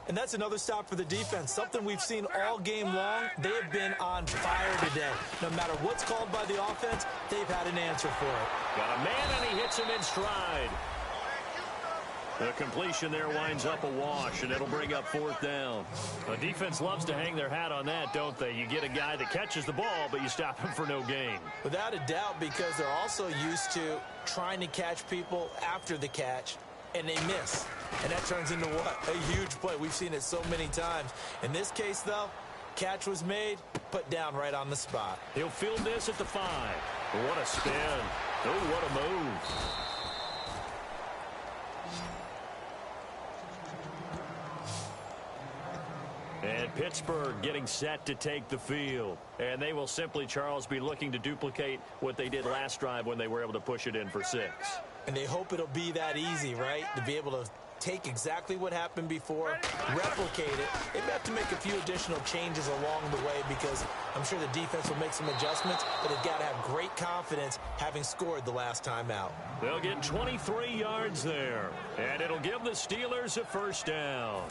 And that's another stop for the defense, something we've seen all game long. They have been on fire today. No matter what's called by the offense, they've had an answer for it. Got a man, and he hits him in stride. The completion there winds up a wash, and it'll bring up 4th down. The defense loves to hang their hat on that, don't they? You get a guy that catches the ball, but you stop him for no gain. Without a doubt, because they're also used to trying to catch people after the catch, and they miss. And that turns into what? A huge play. We've seen it so many times. In this case, though, catch was made, put down right on the spot. He'll field this at the 5. What a spin. Oh, what a move. And Pittsburgh getting set to take the field. And they will simply, Charles, be looking to duplicate what they did last drive when they were able to push it in for 6. And they hope it'll be that easy, right? To be able to take exactly what happened before, replicate it. They may have to make a few additional changes along the way because I'm sure the defense will make some adjustments, but they've got to have great confidence having scored the last time out. They'll get 23 yards there, and it'll give the Steelers a 1st down.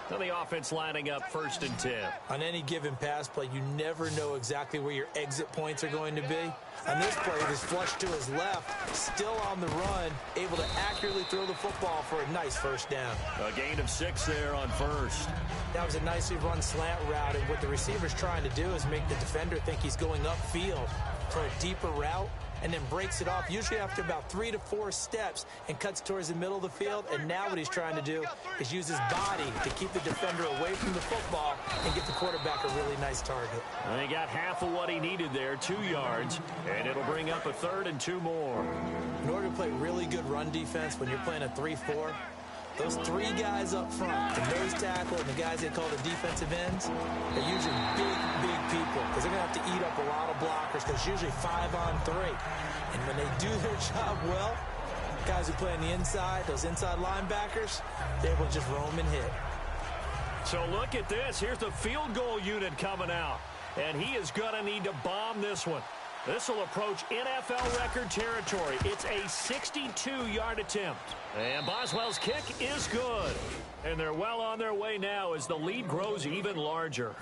And the offense lining up 1st and 10. On any given pass play, you never know exactly where your exit points are going to be. On this play, it was flushed to his left, still on the run, able to accurately throw the football for a nice 1st down. A gain of 6 there on 1st. That was a nicely run slant route, and what the receiver's trying to do is make the defender think he's going upfield for a deeper route, and then breaks it off, usually after about 3 to 4 steps, and cuts towards the middle of the field. And now what he's trying to do is use his body to keep the defender away from the football and get the quarterback a really nice target. And he got half of what he needed there, 2 yards, and it'll bring up a 3rd and 2 more. In order to play really good run defense when you're playing a 3-4, those 3 guys up front, the nose tackle and the guys they call the defensive ends, they're usually big people because they're going to have to eat up a lot of blockers because it's usually 5 on 3. And when they do their job well, guys who play on the inside, those inside linebackers, they're able to just roam and hit. So look at this. Here's the field goal unit coming out, and he is going to need to bomb this one. This will approach NFL record territory. It's a 62-yard attempt. And Boswell's kick is good. And they're well on their way now as the lead grows even larger.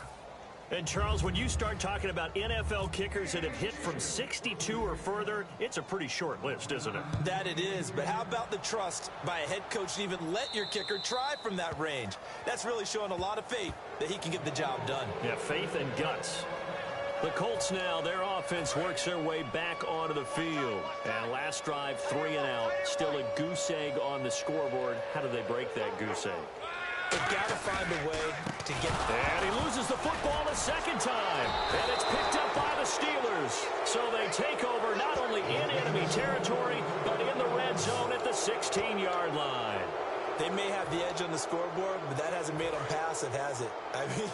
And, Charles, when you start talking about NFL kickers that have hit from 62 or further, it's a pretty short list, isn't it? That it is, but how about the trust by a head coach to even let your kicker try from that range? That's really showing a lot of faith that he can get the job done. Yeah, faith and guts. The Colts now, their offense works their way back onto the field. And last drive, 3 and out. Still a goose egg on the scoreboard. How do they break that goose egg? They've got to find a way to get... And he loses the football a second time. And it's picked up by the Steelers. So they take over not only in enemy territory, but in the red zone at the 16-yard line. They may have the edge on the scoreboard, but that hasn't made them passive, has it? I mean,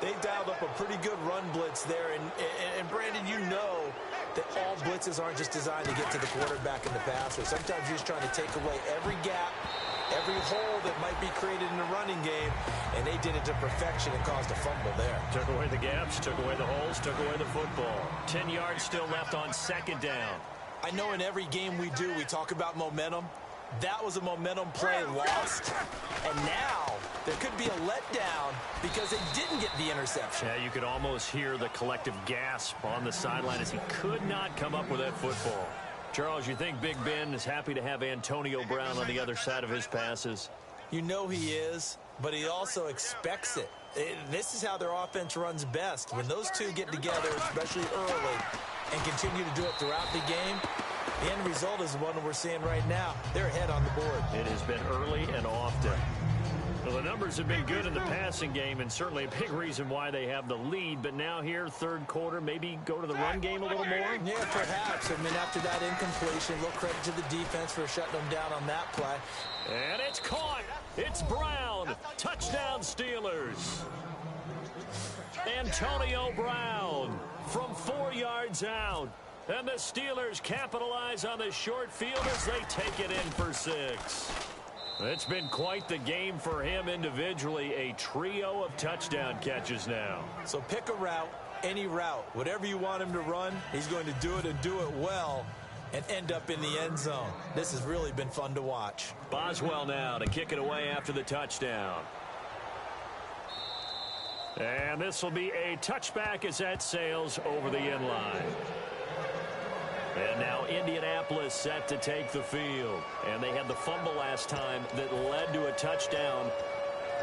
they've dialed up a pretty good run blitz there. And Brandon, you know that all blitzes aren't just designed to get to the quarterback and the passer. Sometimes you're just trying to take away every gap, every hole that might be created in the running game, and they did it to perfection and caused a fumble there. Took away the gaps, took away the holes, took away the football. 10 yards still left on second down. I know in every game we do, we talk about momentum. That was a momentum play lost, and now there could be a letdown because they didn't get the interception. Yeah, you could almost hear the collective gasp on the sideline as he could not come up with that football. Charles, you think Big Ben is happy to have Antonio Brown on the other side of his passes? You know he is, but he also expects it. This is how their offense runs best. When those two get together, especially early, and continue to do it throughout the game, the end result is the one we're seeing right now. They're ahead on the board. It has been early and often. Well, the numbers have been good in the passing game, and certainly a big reason why they have the lead. But now here, third quarter, maybe go to the run game a little more? Yeah, perhaps. I mean, after that incompletion, a little credit to the defense for shutting them down on that play. And it's caught. It's Brown. Touchdown, Steelers. Antonio Brown from 4 yards out. And the Steelers capitalize on the short field as they take it in for 6. It's been quite the game for him individually. A trio of touchdown catches now. So pick a route, any route. Whatever you want him to run, he's going to do it and do it well and end up in the end zone. This has really been fun to watch. Boswell now to kick it away after the touchdown. And this will be a touchback as that sails over the end line. And now Indianapolis set to take the field. And they had the fumble last time that led to a touchdown.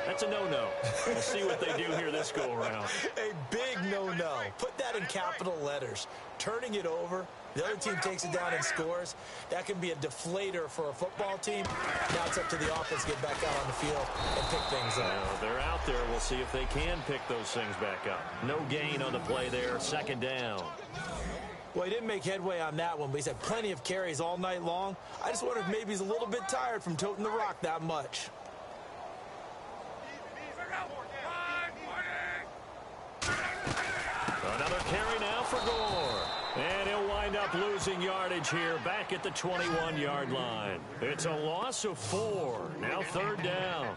That's a no-no. We'll see what they do here this go-around. A big no-no. Put that in capital letters. Turning it over, the other team takes it down and scores. That can be a deflator for a football team. Now it's up to the offense to get back out on the field and pick things up. Well, they're out there. We'll see if they can pick those things back up. No gain on the play there. Second down. Well, he didn't make headway on that one, but he's had plenty of carries all night long. I just wonder if maybe he's a little bit tired from toting the rock that much. Another carry now for Gore. And he'll wind up losing yardage here back at the 21-yard line. It's a loss of 4. Now third down.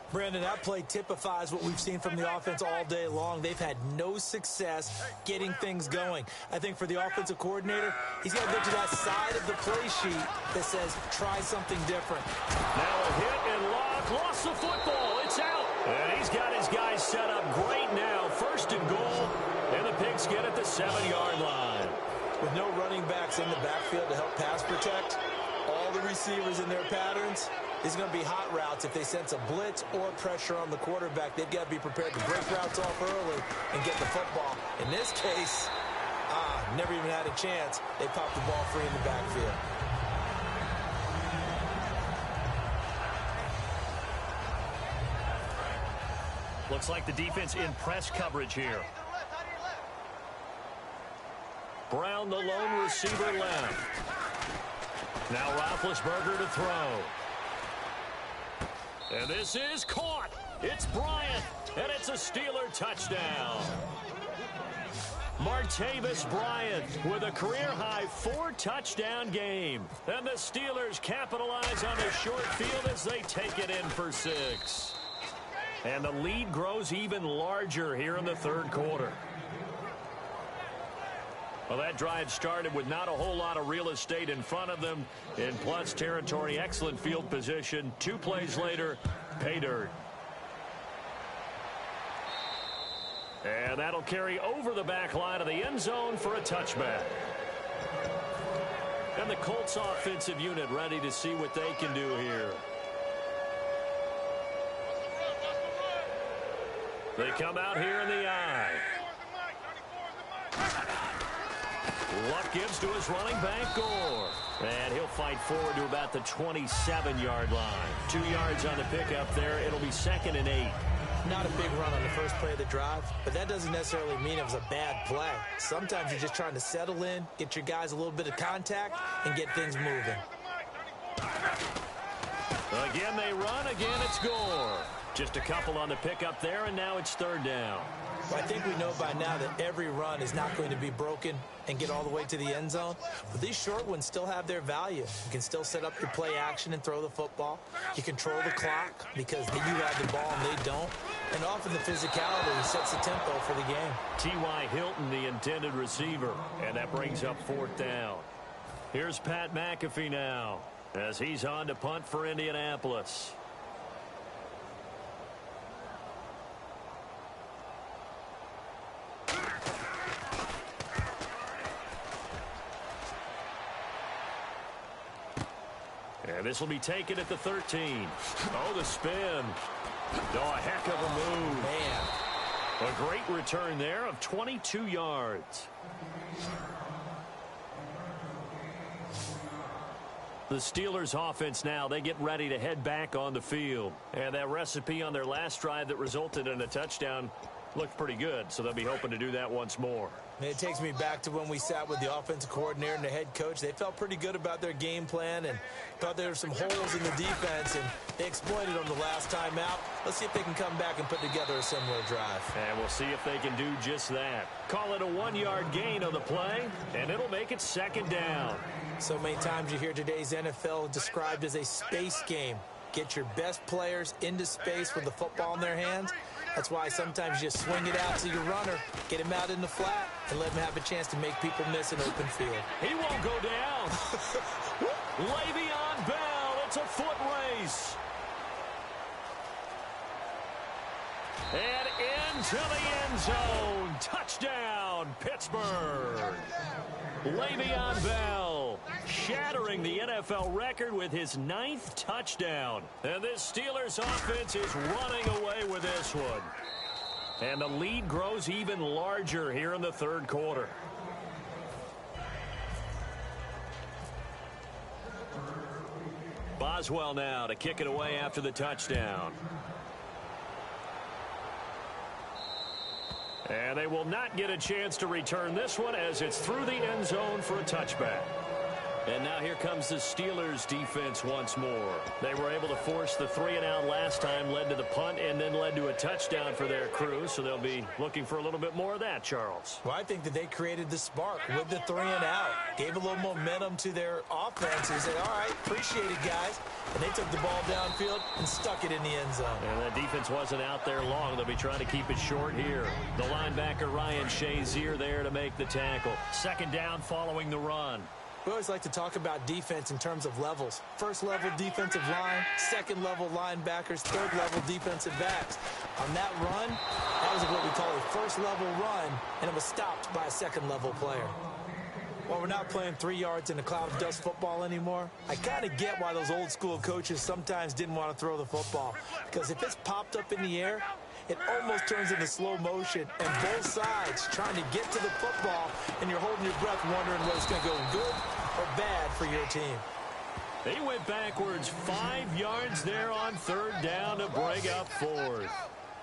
Brandon, that play typifies what we've seen from the offense all day long. They've had no success getting things going. I think for the offensive coordinator, he's got to get to that side of the play sheet that says, try something different. Now a hit and lock. Lost the football. It's out. And he's got his guys set up great now. First and goal. And the Pigs get at the 7-yard line. With no running backs in the backfield to help pass protect, all the receivers in their patterns, it's going to be hot routes. If they sense a blitz or pressure on the quarterback, they've got to be prepared to break routes off early and get the football. In this case, never even had a chance. They popped the ball free in the backfield. Looks like the defense in press coverage here. Brown, the lone receiver left. Now Roethlisberger to throw. And this is caught. It's Bryant, and it's a Steeler touchdown. Martavis Bryant with a career-high 4-touchdown game. And the Steelers capitalize on the short field as they take it in for 6. And the lead grows even larger here in the third quarter. Well, that drive started with not a whole lot of real estate in front of them. In plus territory, excellent field position. 2 plays later, pay dirt. And that'll carry over the back line of the end zone for a touchback. And the Colts offensive unit ready to see what they can do here. They come out here in the eye. Luck gives to his running back, Gore. And he'll fight forward to about the 27-yard line. 2 yards on the pickup there. It'll be 2nd and 8. Not a big run on the first play of the drive, but that doesn't necessarily mean it was a bad play. Sometimes you're just trying to settle in, get your guys a little bit of contact, and get things moving. Again they run, again it's Gore. Just a couple on the pickup there, and now it's third down. Well, I think we know by now that every run is not going to be broken and get all the way to the end zone. But these short ones still have their value. You can still set up your play action and throw the football. You control the clock because you have the ball and they don't. And often the physicality sets the tempo for the game. T.Y. Hilton, the intended receiver. And that brings up fourth down. Here's Pat McAfee now as he's on to punt for Indianapolis. And this will be taken at the 13. Oh, the spin. Oh, a heck of a move. Man. A great return there of 22 yards. The Steelers offense now, they get ready to head back on the field. And that recipe on their last drive that resulted in a touchdown looked pretty good, so they'll be hoping to do that once more. It takes me back to when we sat with the offensive coordinator and the head coach. They felt pretty good about their game plan and thought there were some holes in the defense, and they exploited them the last time out. Let's see if they can come back and put together a similar drive. And we'll see if they can do just that. Call it a 1-yard gain on the play, and it'll make it second down. So many times you hear today's NFL described as a space game. Get your best players into space with the football in their hands. That's why sometimes you swing it out to your runner, get him out in the flat, and let him have a chance to make people miss an open field. He won't go down. Le'Veon Bell, it's a foot race. And into the end zone. Touchdown, Pittsburgh. Le'Veon Bell shattering the NFL record with his 9th touchdown. And this Steelers offense is running away with this one. And the lead grows even larger here in the third quarter. Boswell now to kick it away after the touchdown. And they will not get a chance to return this one as it's through the end zone for a touchback. And now here comes the Steelers defense once more. They were able to force the 3-and-out last time, led to the punt, and then led to a touchdown for their crew. So they'll be looking for a little bit more of that, Charles. Well, I think that they created the spark with the 3-and-out. Gave a little momentum to their offense and said, all right, appreciate it, guys. And they took the ball downfield and stuck it in the end zone. And that defense wasn't out there long. They'll be trying to keep it short here. The linebacker, Ryan Shazier, there to make the tackle. Second down following the run. We always like to talk about defense in terms of levels. First-level defensive line, second-level linebackers, third-level defensive backs. On that run, that was what we call a first-level run, and it was stopped by a second-level player. While we're not playing 3 yards in a cloud of dust football anymore, I kind of get why those old-school coaches sometimes didn't want to throw the football. Because if it's popped up in the air, it almost turns into slow motion, and both sides trying to get to the football, and you're holding your breath wondering whether it's going to go good or bad for your team. They went backwards 5 yards there on third down to bring up fourth.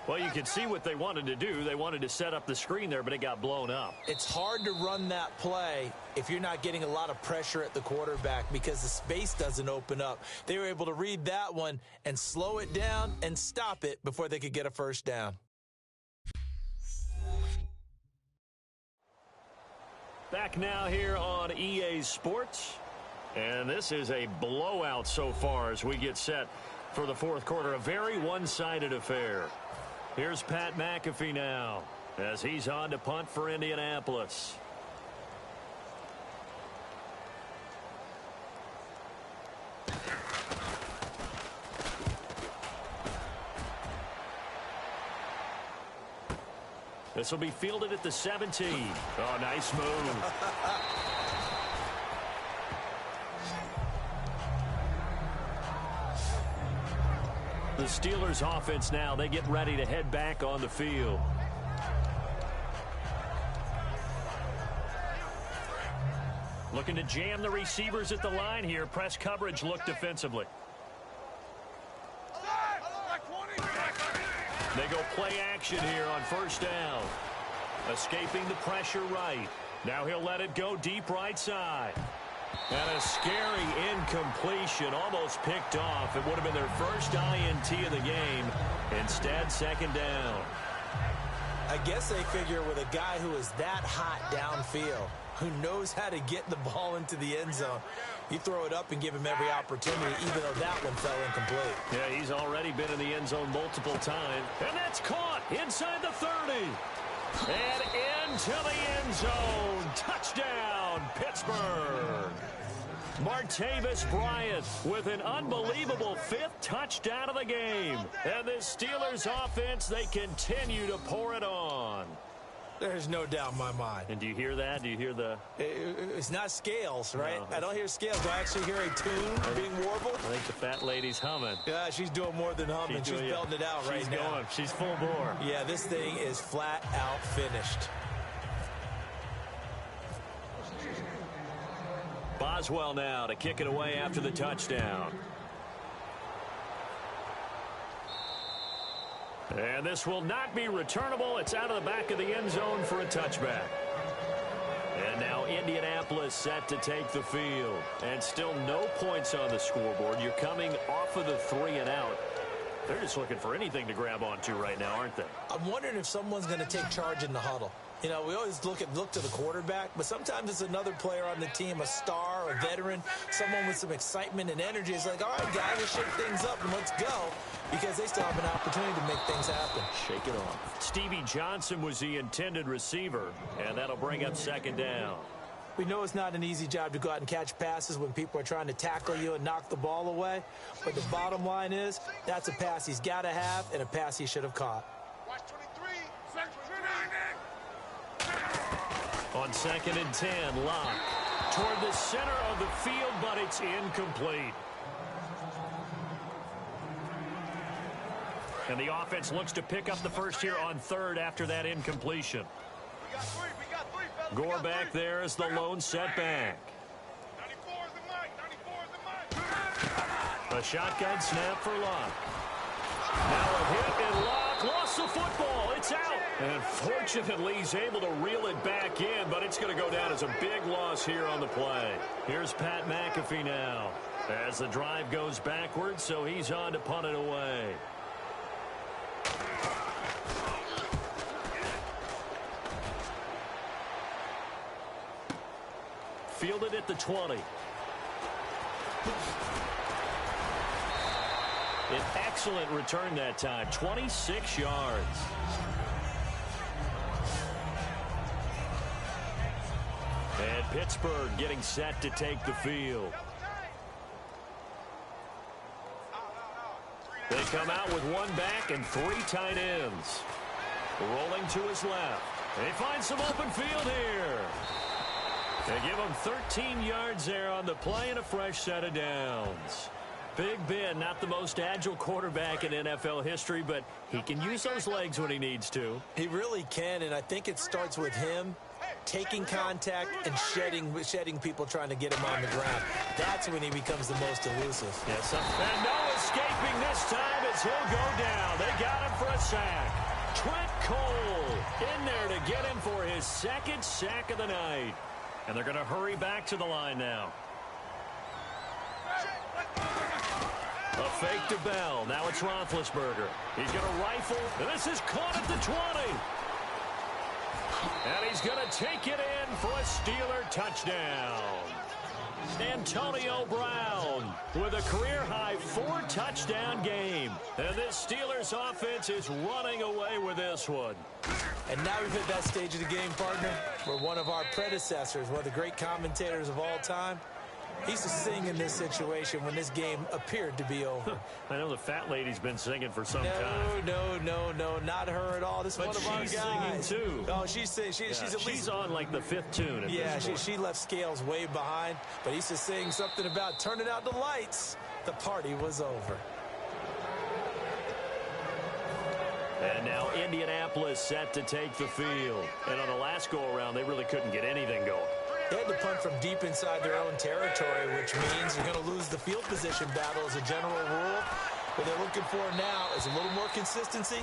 Well, you can see what they wanted to do. They wanted to set up the screen there, but it got blown up. It's hard to run that play if you're not getting a lot of pressure at the quarterback because the space doesn't open up. They were able to read that one and slow it down and stop it before they could get a first down. Back now here on EA Sports. And this is a blowout so far as we get set for the fourth quarter. A very one-sided affair. Here's Pat McAfee now as he's on to punt for Indianapolis. This will be fielded at the 17. Oh, nice move. The Steelers offense now, they get ready to head back on the field. Looking to jam the receivers at the line here. Press coverage look defensively. They go play action here on first down. Escaping the pressure right. Now he'll let it go deep right side. And a scary incompletion, almost picked off. It would have been their first INT of the game. Instead, second down. I guess they figure with a guy who is that hot downfield, who knows how to get the ball into the end zone, you throw it up and give him every opportunity, even though that one fell incomplete. Yeah, he's already been in the end zone multiple times. And that's caught inside the 30. And into the end zone. Touchdown, Pittsburgh. Martavis Bryant with an unbelievable 5th touchdown of the game. And this Steelers offense, they continue to pour it on. There's no doubt in my mind. And do you hear that? Do you hear the... It's not scales, right? No. I don't hear scales. Do I actually hear a tune being warbled? I think the fat lady's humming. Yeah, she's doing more than humming. She's belting it out right now. She's going. She's full bore. Yeah, this thing is flat out finished. Boswell now to kick it away after the touchdown. And this will not be returnable. It's out of the back of the end zone for a touchback. And now Indianapolis set to take the field. And still no points on the scoreboard. You're coming off of the 3 and out. They're just looking for anything to grab onto right now, aren't they? I'm wondering if someone's going to take charge in the huddle. You know, we always look to the quarterback, but sometimes it's another player on the team, a star, a veteran, someone with some excitement and energy. It's like, all right, guys, let's shake things up and let's go, because they still have an opportunity to make things happen. Shake it off. Stevie Johnson was the intended receiver, and that'll bring up second down. We know it's not an easy job to go out and catch passes when people are trying to tackle you and knock the ball away, but the bottom line is that's a pass he's got to have and a pass he should have caught. On 2nd and 10, Locke toward the center of the field, but it's incomplete. And the offense looks to pick up the first here on 3rd after that incompletion. Gore back there is the lone setback. A shotgun snap for Locke. Now a hit, and Locke lost the football. It's out. And fortunately, he's able to reel it back in, but it's going to go down as a big loss here on the play. Here's Pat McAfee now as the drive goes backwards, so he's on to punt it away. Fielded at the 20. An excellent return that time, 26 yards. And Pittsburgh getting set to take the field. They come out with 1 back and 3 tight ends. Rolling to his left. They find some open field here. They give him 13 yards there on the play and a fresh set of downs. Big Ben, not the most agile quarterback in NFL history, but he can use those legs when he needs to. He really can, and I think it starts with him taking contact and shedding people trying to get him on the ground. That's when he becomes the most elusive. Yes, and no escaping this time as he'll go down. They got him for a sack. Trent Cole in there to get him for his 2nd sack of the night. And they're going to hurry back to the line now. A fake to Bell. Now it's Roethlisberger. He's going to rifle. And this is caught at the 20. And he's going to take it in for a Steeler touchdown. Antonio Brown with a career-high 4-touchdown game. And this Steelers offense is running away with this one. And now we've hit that stage of the game, partner, where one of our predecessors, one of the great commentators of all time, he used to sing in this situation when this game appeared to be over. I know the fat lady's been singing for some time. No, not her at all. This is one of our guys. But she's singing, too. Oh, she's singing. She's at least... She's on, like, the 5th tune at this point. She left Scales way behind, but he used to sing something about turning out the lights. The party was over. And now Indianapolis set to take the field. And on the last go-around, they really couldn't get anything going. They had to punt from deep inside their own territory, which means you're going to lose the field position battle as a general rule. What they're looking for now is a little more consistency,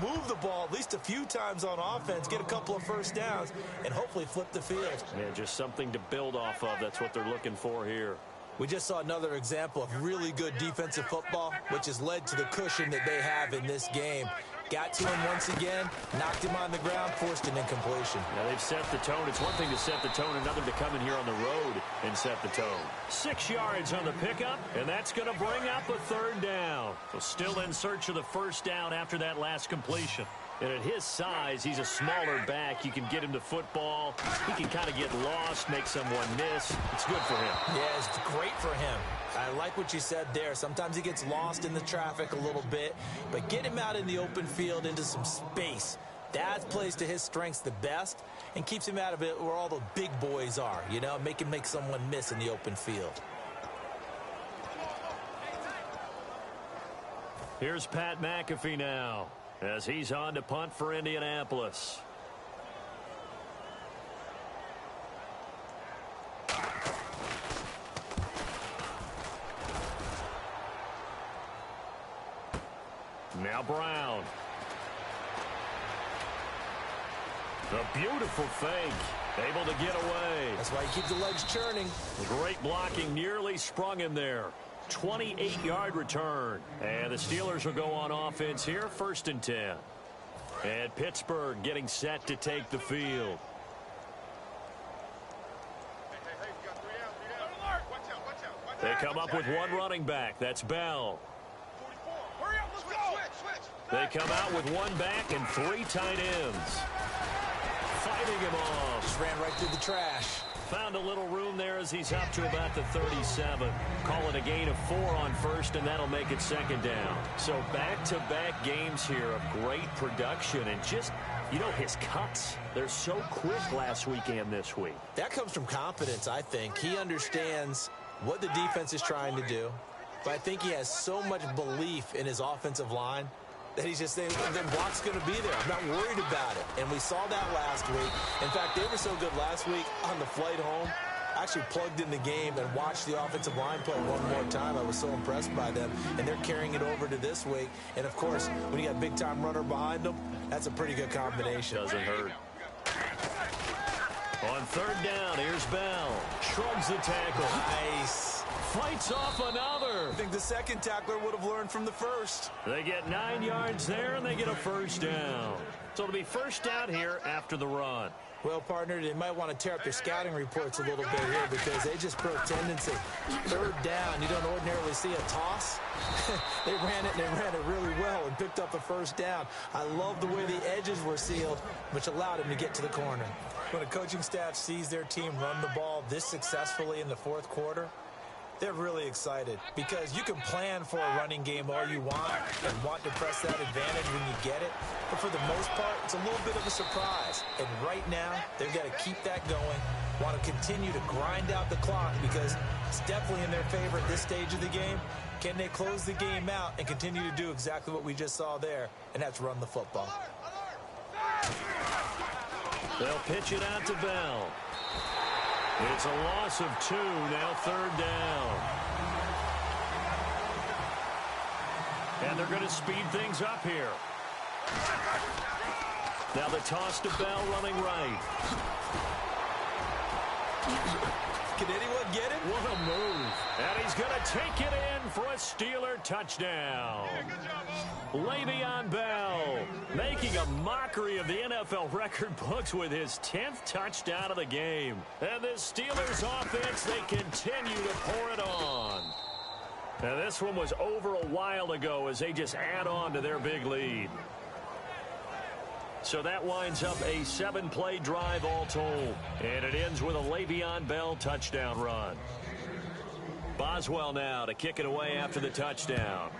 move the ball at least a few times on offense, get a couple of first downs, and hopefully flip the field. Yeah, just something to build off of. That's what they're looking for here. We just saw another example of really good defensive football, which has led to the cushion that they have in this game. Got to him once again, knocked him on the ground, forced an incompletion. Now they've set the tone. It's one thing to set the tone, another to come in here on the road and set the tone. 6 yards on the pickup, and that's going to bring up a third down. So still in search of the first down after that last completion. And at his size, he's a smaller back. You can get him to football. He can kind of get lost, make someone miss. It's good for him. Yeah, it's great for him. I like what you said there. Sometimes he gets lost in the traffic a little bit, but get him out in the open field into some space. That plays to his strengths the best and keeps him out of it where all the big boys are, you know, make him make someone miss in the open field. Here's Pat McAfee now as he's on to punt for Indianapolis. Now Brown. The beautiful fake. Able to get away. That's why he keeps the legs churning. Great blocking. Nearly sprung him there. 28-yard return. And the Steelers will go on offense here. 1st and 10. And Pittsburgh getting set to take the field. They come up with one running back. That's Bell. They come out with one back and 3 tight ends. Fighting him off. Just ran right through the trash. Found a little room there as he's up to about the 37. Call it a gain of 4 on 1st, and that'll make it 2nd down. So back-to-back games here of great production and just, you know, his cuts. They're so quick last week and this week. That comes from confidence, I think. He understands what the defense is trying to do, but I think he has so much belief in his offensive line that he's just saying, the block's going to be there. I'm not worried about it. And we saw that last week. In fact, they were so good last week on the flight home. I actually plugged in the game and watched the offensive line play one more time. I was so impressed by them. And they're carrying it over to this week. And, of course, when you got a big-time runner behind them, that's a pretty good combination. Doesn't hurt. On 3rd down, here's Bell. Shrugs the tackle. Nice. Fights off another. I think the second tackler would have learned from the first. They get 9 yards there, and they get a 1st down. So it'll be 1st down here after the run. Well, partner, they might want to tear up their scouting reports a little bit here because they just broke tendency. 3rd down, you don't ordinarily see a toss. They ran it, and they ran it really well and picked up a 1st down. I love the way the edges were sealed, which allowed him to get to the corner. When a coaching staff sees their team run the ball this successfully in the 4th quarter, they're really excited because you can plan for a running game all you want and want to press that advantage when you get it. But for the most part, it's a little bit of a surprise. And right now, they've got to keep that going, want to continue to grind out the clock because it's definitely in their favor at this stage of the game. Can they close the game out and continue to do exactly what we just saw there, and that's run the football? They'll pitch it out to Bell. It's a loss of 2, now 3rd down. And they're going to speed things up here. Now the toss to Bell running right. Can anyone get it? What a move. And he's going to take it in for a Steeler touchdown. Le'Veon Bell making a mockery of the NFL record books with his 10th touchdown of the game. And this Steelers offense, they continue to pour it on. Now this one was over a while ago as they just add on to their big lead. So that winds up a 7-play drive all told. And it ends with a Le'Veon Bell touchdown run. Boswell now to kick it away after the touchdown.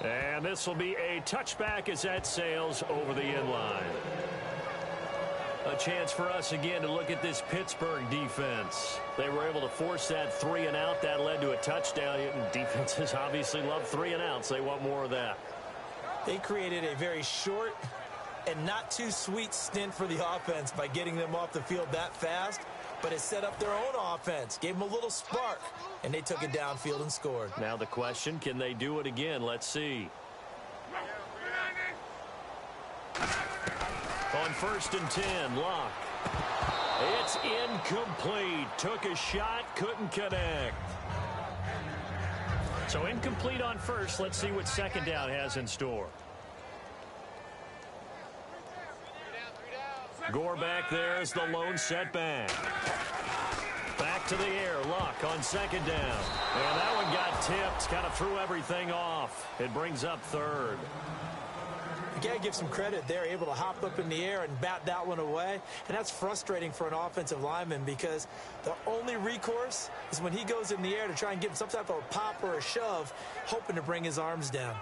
And this will be a touchback as that sails over the end line. A chance for us again to look at this Pittsburgh defense. They were able to force that 3 and out. That led to a touchdown. Defenses obviously love 3 and outs. They want more of that. They created a very short and not too sweet stint for the offense by getting them off the field that fast. but it set up their own offense, gave them a little spark, and they took it downfield and scored. Now the question, can they do it again? Let's see. On 1st and 10, Locke. It's incomplete. Took a shot, couldn't connect. So incomplete on first. Let's see what second down has in store. Gore back there is the lone setback. Back to the air. Luck on second down. And that one got tipped. Kind of threw everything off. It brings up third. You got to give some credit. They're able to hop up in the air and bat that one away. And that's frustrating for an offensive lineman because the only recourse is when he goes in the air to try and get some type of a pop or a shove, hoping to bring his arms down.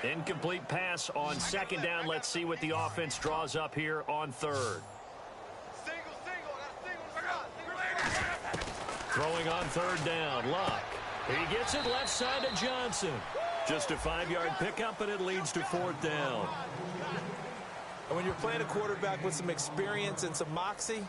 Incomplete pass on second down. Let's see what the offense draws up here on third. Throwing on third down, Luck. He gets it left side to Johnson. Just a 5-yard pickup, and it leads to fourth down. And when you're playing a quarterback with some experience and some moxie,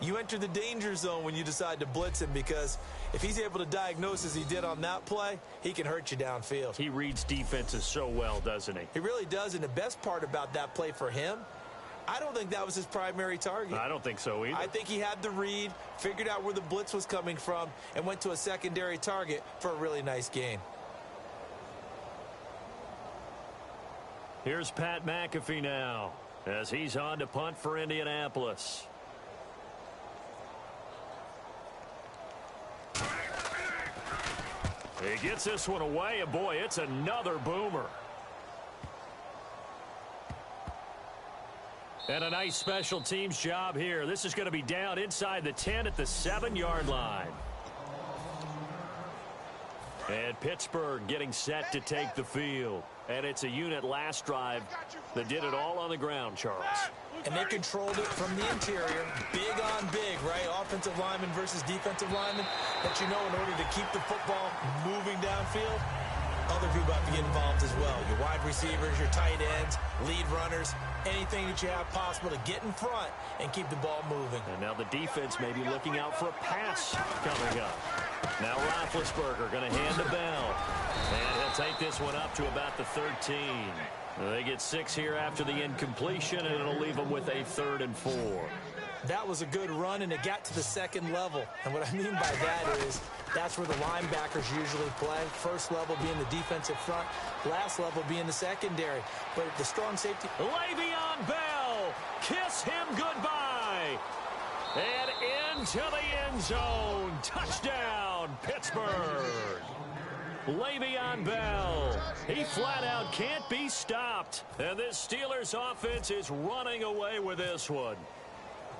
you enter the danger zone when you decide to blitz him because if he's able to diagnose as he did on that play, he can hurt you downfield. He reads defenses so well, doesn't he? He really does, and the best part about that play for him, I don't think that was his primary target. I don't think so either. I think he had the read, figured out where the blitz was coming from, and went to a secondary target for a really nice gain. Here's Pat McAfee now as he's on to punt for Indianapolis. He gets this one away, and boy, it's another boomer. And a nice special teams job here. This is going to be down inside the 10 at the 7-yard line. And Pittsburgh getting set to take the field. And it's a unit last drive that did it all on the ground, Charles. And they controlled it from the interior. Big on big, right? Offensive lineman versus defensive lineman. That you know in order to keep the football moving downfield, other people have to get involved as well. Your wide receivers, your tight ends, lead runners, anything that you have possible to get in front and keep the ball moving. And now the defense may be looking out for a pass coming up. Now Roethlisberger going to hand to Bell. And he'll take this one up to about the 13. They get 6 here after the incompletion, and it'll leave them with a 3rd and 4. That was a good run, and it got to the second level. And what I mean by that is that's where the linebackers usually play. First level being the defensive front, last level being the secondary. But the strong safety. Le'Veon Bell, kiss him goodbye. And into the end zone. Touchdown, Pittsburgh. Le'Veon Bell, he flat out can't be stopped. And this Steelers offense is running away with this one.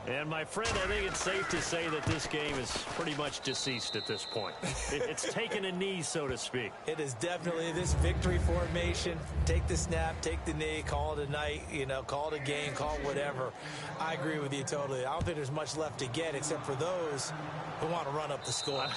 And, my friend, I think it's safe to say that this game is pretty much deceased at this point. It's taken a knee, so to speak. It is definitely this victory formation. Take the snap, take the knee, call it a night, call it a game, call it whatever. I agree with you totally. I don't think there's much left to get except for those who want to run up the score.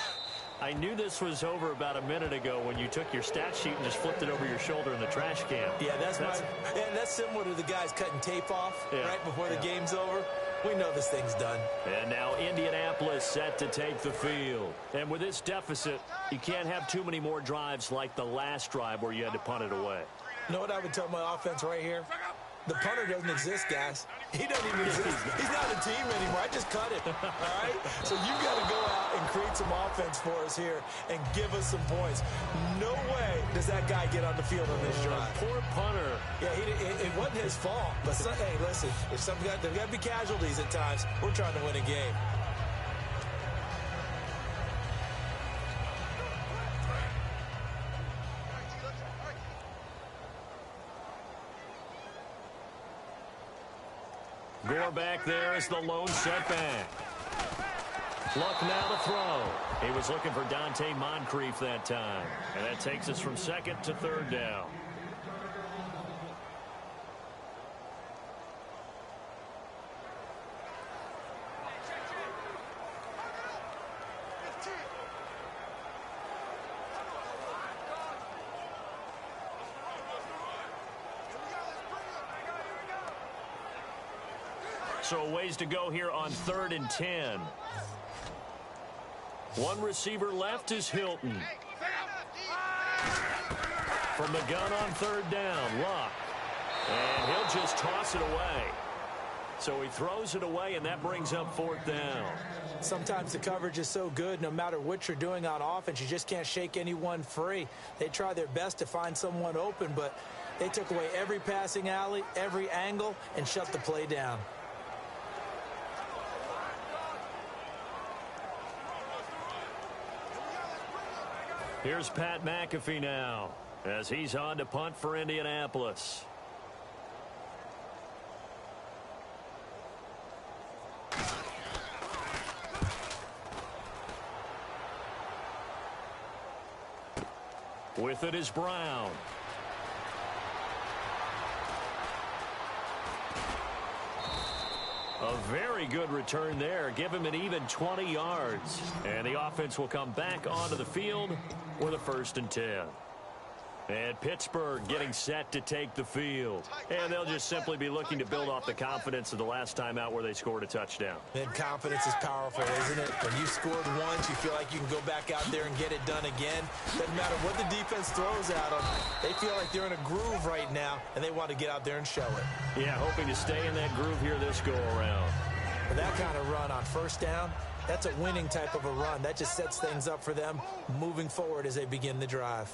I knew this was over about a minute ago when you took your stat sheet and just flipped it over your shoulder in the trash can. Yeah, that's similar to the guys cutting tape off right before the game's over. We know this thing's done. And now Indianapolis set to take the field. And with this deficit, you can't have too many more drives like the last drive where you had to punt it away. You know what I would tell my offense right here? The punter doesn't exist, guys. He doesn't even exist. He's not a team anymore. I just cut him. All right? So you've got to go out and create some offense for us here and give us some points. No way does that guy get on the field on this drive. Poor punter. Yeah, it wasn't his fault. But, hey, listen, there's got to be casualties at times. We're trying to win a game. Gore back there is the lone setback. Luck now to throw. He was looking for Dante Moncrief that time. And that takes us from 2nd to 3rd down. So ways to go here on 3rd and 10. One receiver left is Hilton. From the gun on 3rd down, Luck. And he'll just toss it away. So he throws it away, and that brings up 4th down. Sometimes the coverage is so good, no matter what you're doing on offense, you just can't shake anyone free. They try their best to find someone open, but they took away every passing alley, every angle, and shut the play down. Here's Pat McAfee now, as he's on to punt for Indianapolis. With it is Brown. A very good return there. Give him an even 20 yards. And the offense will come back onto the field with a 1st and 10. And Pittsburgh getting set to take the field. And they'll just simply be looking to build off the confidence of the last time out where they scored a touchdown. And confidence is powerful, isn't it? When you scored once, you feel like you can go back out there and get it done again. Doesn't matter what the defense throws at them. They feel like they're in a groove right now, and they want to get out there and show it. Yeah, hoping to stay in that groove here this go-around. But that kind of run on 1st down, that's a winning type of a run. That just sets things up for them moving forward as they begin the drive.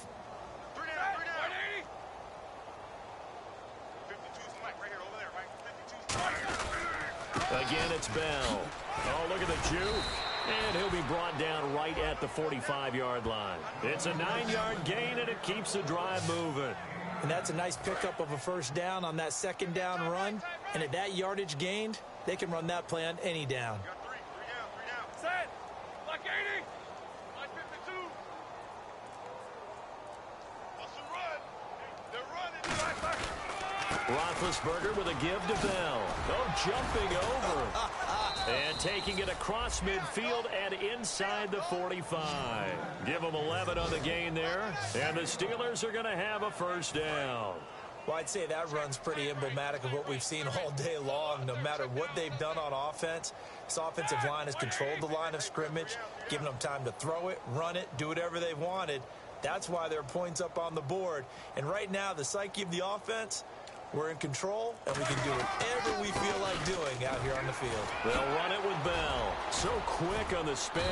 Again, it's Bell. Oh, look at the juke. And he'll be brought down right at the 45-yard line. It's a 9-yard gain, and it keeps the drive moving. And that's a nice pickup of a 1st down on that 2nd down run. And at that yardage gained, they can run that play on any down. Set. Block 80. Block 52. What's the run? They're running. Roethlisberger with a give to Bell. Oh, jumping over. And taking it across midfield and inside the 45. Give them 11 on the gain there. And the Steelers are going to have a 1st down. Well, I'd say that run's pretty emblematic of what we've seen all day long. No matter what they've done on offense, this offensive line has controlled the line of scrimmage, given them time to throw it, run it, do whatever they wanted. That's why there are points up on the board. And right now, the psyche of the offense, we're in control, and we can do whatever we feel like doing out here on the field. They'll run it with Bell. So quick on the spin.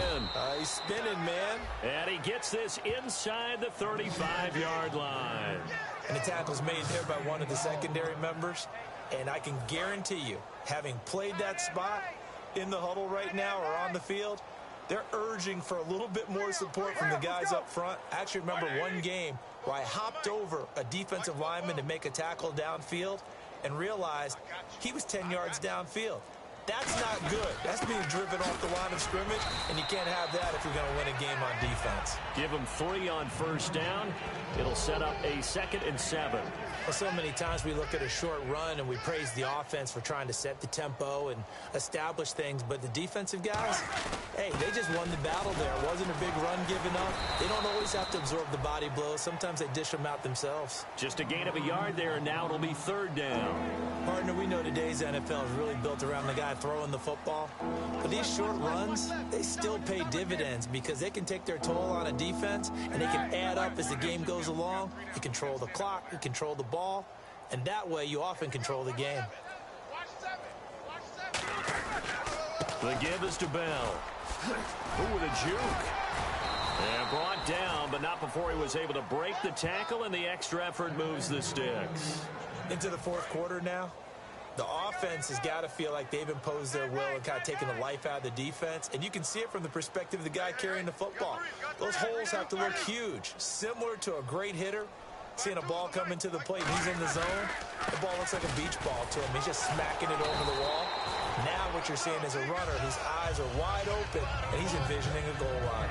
He's spinning, man. And he gets this inside the 35-yard line. And the tackle's made there by one of the secondary members. And I can guarantee you, having played that spot in the huddle right now or on the field, they're urging for a little bit more support from the guys up front. I actually remember one game where I hopped over a defensive lineman to make a tackle downfield and realized he was 10 yards downfield. That's not good. That's being driven off the line of scrimmage, and you can't have that if you're going to win a game on defense. Give them 3 on 1st down. It'll set up a 2nd and 7. Well, so many times we look at a short run and we praise the offense for trying to set the tempo and establish things, but the defensive guys, hey, they just won the battle there. It wasn't a big run given up. They don't always have to absorb the body blows. Sometimes they dish them out themselves. Just a gain of a yard there, and now it'll be 3rd down. Partner, we know today's NFL is really built around the guy throwing the football. But these short runs, they still pay dividends because they can take their toll on a defense, and they can add up as the game goes along. You control the clock, you control the ball, and that way you often control the game. The give is to Bell. Ooh, with a juke. And brought down, but not before he was able to break the tackle, and the extra effort moves the sticks. Into the 4th quarter now. The offense has got to feel like they've imposed their will and kind of taken the life out of the defense. And you can see it from the perspective of the guy carrying the football. Those holes have to look huge, similar to a great hitter. Seeing a ball come into the plate and he's in the zone, the ball looks like a beach ball to him. He's just smacking it over the wall. Now what you're seeing is a runner whose eyes are wide open, and he's envisioning a goal line.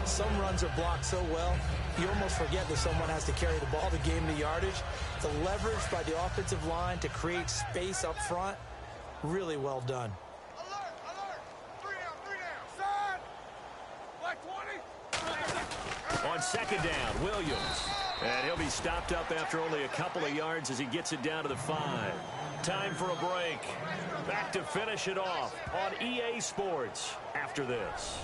Some runs are blocked so well, you almost forget that someone has to carry the ball to gain the yardage. The leverage by the offensive line to create space up front, really well done. Alert, alert. 3 down. Side. Black 20. On 2nd down, Williams. And he'll be stopped up after only a couple of yards as he gets it down to the 5. Time for a break. Back to finish it off on EA Sports after this.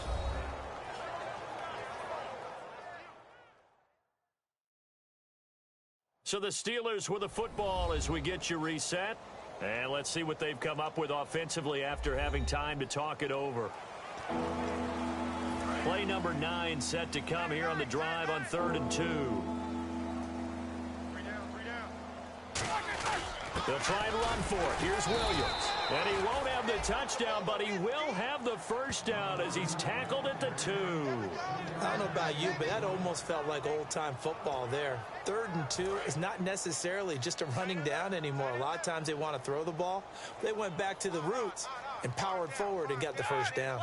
So the Steelers with the football as we get you reset. And let's see what they've come up with offensively after having time to talk it over. Play number 9 set to come here on the drive on 3rd and 2. They'll try and run for it. Here's Williams. And he won't have the touchdown, but he will have the first down as he's tackled at the 2. I don't know about you, but that almost felt like old-time football there. 3rd and 2 is not necessarily just a running down anymore. A lot of times they want to throw the ball. They went back to the roots and powered forward and got the first down.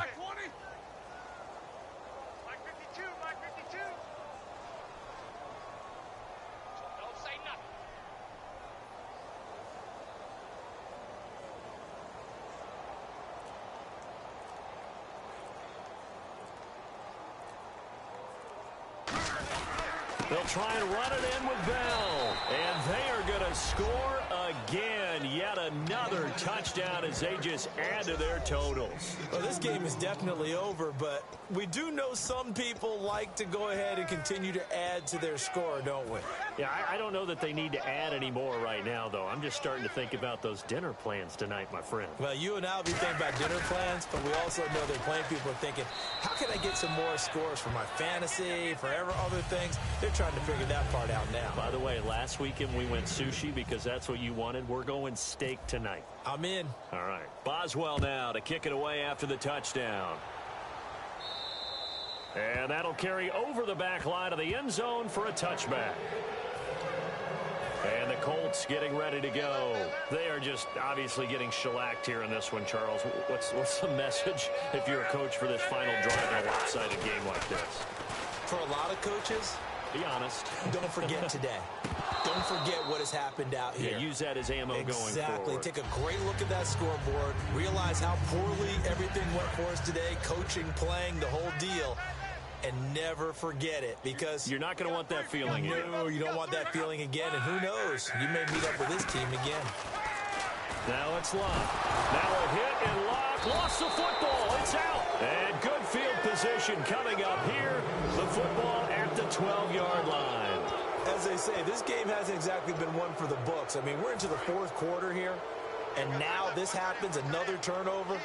They'll try and run it in with Bell. And they are going to score again. Yet another touchdown as they just add to their totals. Well, this game is definitely over, but we do know some people like to go ahead and continue to add to their score, don't we? Yeah, I don't know that they need to add any more right now, though. I'm just starting to think about those dinner plans tonight, my friend. Well, you and I will be thinking about dinner plans, but we also know that playing people are thinking, how can I get some more scores for my fantasy, for other things? They're trying to figure that part out now. By the way, last weekend we went sushi because that's what you wanted. We're going steak tonight. I'm in. All right. Boswell now to kick it away after the touchdown. And that'll carry over the back line of the end zone for a touchback. And the Colts getting ready to go. They are just obviously getting shellacked here in this one, Charles. What's the message if you're a coach for this final drive in a lopsided game like this? For a lot of coaches, be honest. Don't forget today. Don't forget what has happened out here. Yeah, use that as ammo going forward. Exactly. Take a great look at that scoreboard. Realize how poorly everything went for us today. Coaching, playing, the whole deal. And never forget it, because you're not going to want that feeling again. No, you don't want that feeling again. And who knows? You may meet up with this team again. Now it's Locke. Now a hit, and Locke lost the football. It's out. And good field position coming up here. The football at the 12-yard line. As they say, this game hasn't exactly been one for the books. I mean, we're into the 4th quarter here, and now this happens, another turnover.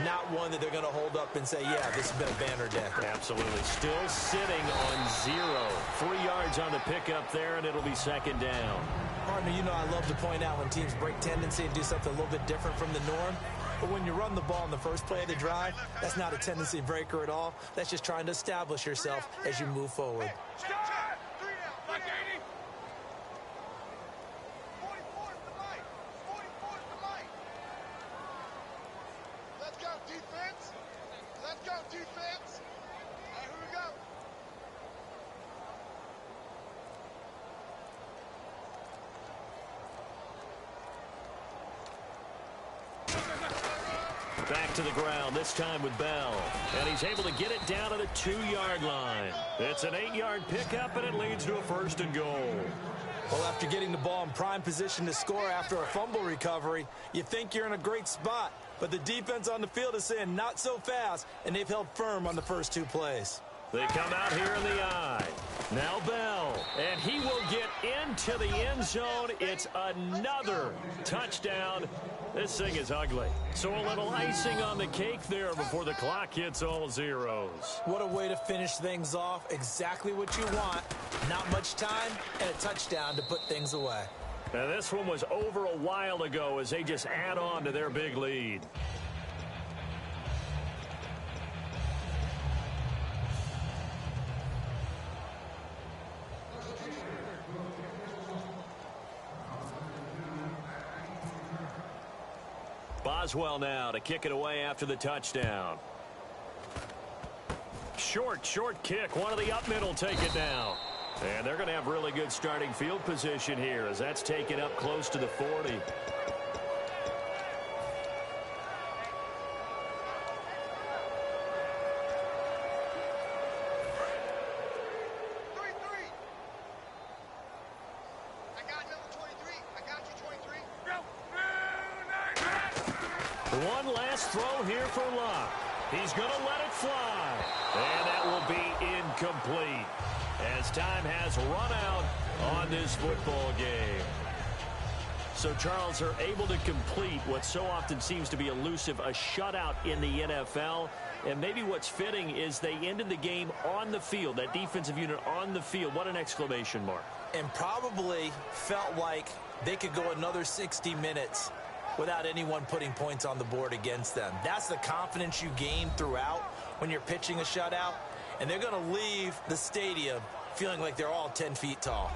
Not one that they're going to hold up and say, yeah, this has been a banner day. Absolutely. Still sitting on 0. 3 yards on the pickup there, and it'll be 2nd down. Partner, you know I love to point out when teams break tendency and do something a little bit different from the norm. But when you run the ball in the first play of the drive, that's not a tendency breaker at all. That's just trying to establish yourself as you move forward. Back to the ground, this time with Bell. And he's able to get it down to the 2-yard line. It's an 8-yard pickup, and it leads to a 1st and goal. Well, after getting the ball in prime position to score after a fumble recovery, you think you're in a great spot. But the defense on the field is saying not so fast, and they've held firm on the first 2 plays. They come out here in the eye. Now Bell, and he will get into the end zone. It's another touchdown. This thing is ugly. So a little icing on the cake there before the clock hits all zeros. What a way to finish things off. Exactly what you want. Not much time and a touchdown to put things away. Now this one was over a while ago as they just add on to their big lead. Boswell now to kick it away after the touchdown. Short kick. One of the up middle take it down. And they're going to have really good starting field position here as that's taken up close to the 40. One last throw here for Luck. He's going to let it fly. And that will be incomplete as time has run out on this football game. So, Charles, are able to complete what so often seems to be elusive, a shutout in the NFL. And maybe what's fitting is they ended the game on the field, that defensive unit on the field. What an exclamation mark. And probably felt like they could go another 60 minutes without anyone putting points on the board against them. That's the confidence you gain throughout when you're pitching a shutout. And they're going to leave the stadium feeling like they're all 10 feet tall.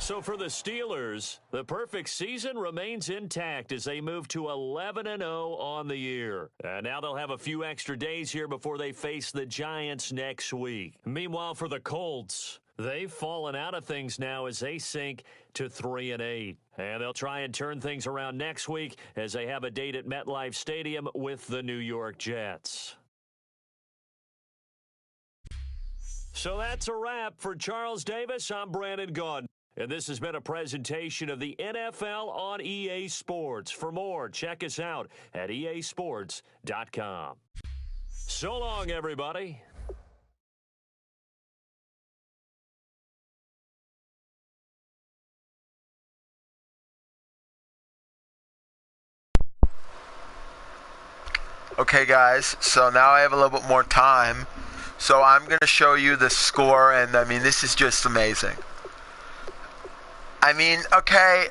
So for the Steelers, the perfect season remains intact as they move to 11-0 on the year. And now they'll have a few extra days here before they face the Giants next week. Meanwhile, for the Colts, they've fallen out of things now as they sink to 3-8. And they'll try and turn things around next week as they have a date at MetLife Stadium with the New York Jets. So that's a wrap. For Charles Davis, I'm Brandon Gaudin. And this has been a presentation of the NFL on EA Sports. For more, check us out at easports.com. So long, everybody. Okay, guys, so now I have a little bit more time. So I'm going to show you the score, and I mean, this is just amazing. I mean, okay,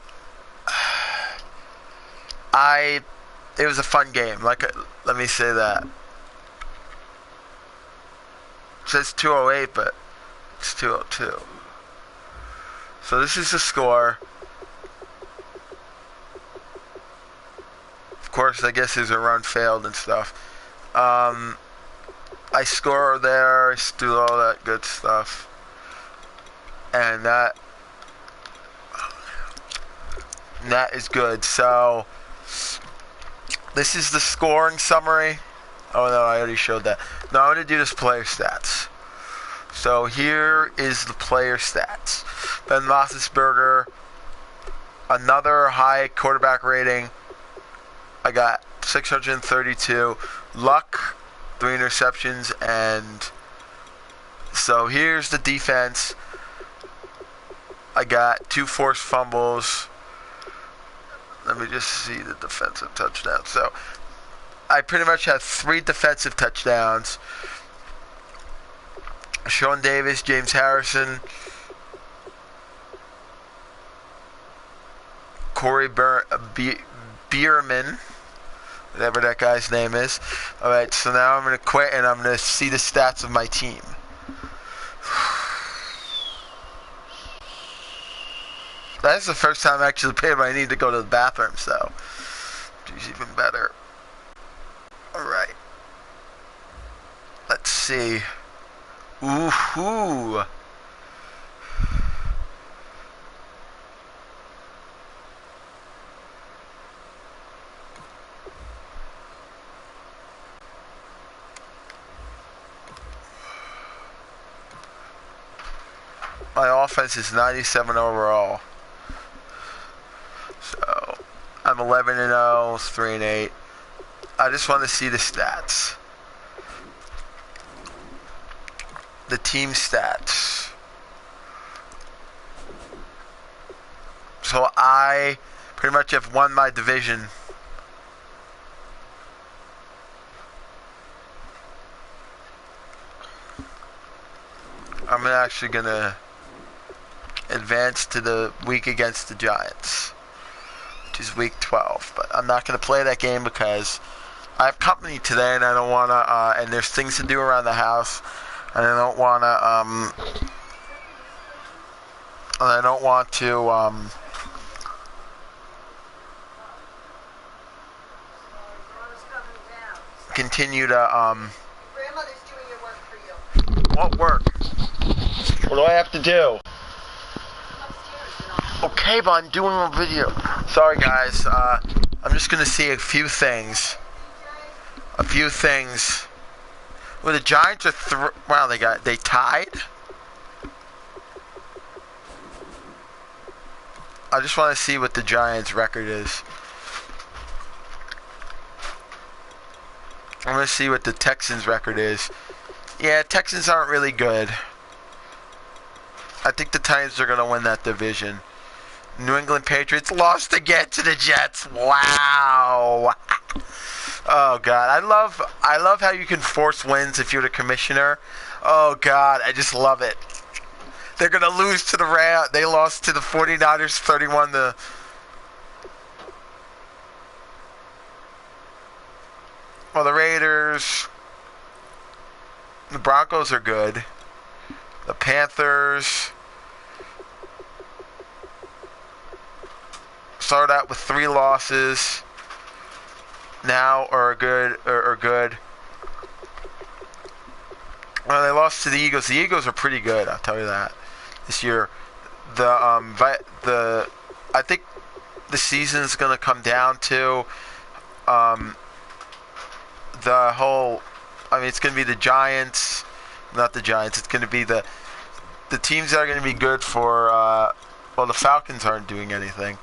it was a fun game. Let me say that. It says 208, but it's 202. So this is the score. Of course, I guess there's a run failed and stuff. I score there, I do all that good stuff. And that is good. So this is the scoring summary. Oh no, I already showed that. Now I'm going to do this player stats. So here is the player stats. Ben Roethlisberger, another high quarterback rating. I got 632. Luck, 3 interceptions, and so here's the defense. I got 2 forced fumbles. Let me just see the defensive touchdowns. So I pretty much had 3 defensive touchdowns. Sean Davis, James Harrison, Corey Bierman, whatever that guy's name is. Alright, so now I'm going to quit and I'm going to see the stats of my team. That's the first time I actually played when I need to go to the bathroom, so it's even better. Alright. Let's see. Ooh-hoo. My offense is 97 overall. So I'm 11-0, 3-8. I just want to see the stats. The team stats. So I pretty much have won my division. I'm actually going to advance to the week against the Giants, which is week 12. But I'm not going to play that game because I have company today and I don't want to, and there's things to do around the house. And I don't want to, continue to, Grandmother's doing your work for you. what work? What do I have to do? Okay, but I'm doing a video. Sorry, guys. I'm just going to see a few things. Well, the Giants are wow, they tied. I just want to see what the Giants' record is. I'm going to see what the Texans' record is. Yeah, Texans aren't really good. I think the Titans are going to win that division. New England Patriots lost again to the Jets. Wow. Oh God, I love how you can force wins if you're the commissioner. Oh God, I just love it. They're going to lose to the Rams. They lost to the 49ers 31 to... Well, the Raiders... The Broncos are good. The Panthers... started out with 3 losses. Now are good. Well, they lost to the Eagles. The Eagles are pretty good, I'll tell you that. This year, I think the season's going to come down to the whole. I mean, it's going to be the Giants, not the Giants. It's going to be the teams that are going to be good for. Well, the Falcons aren't doing anything.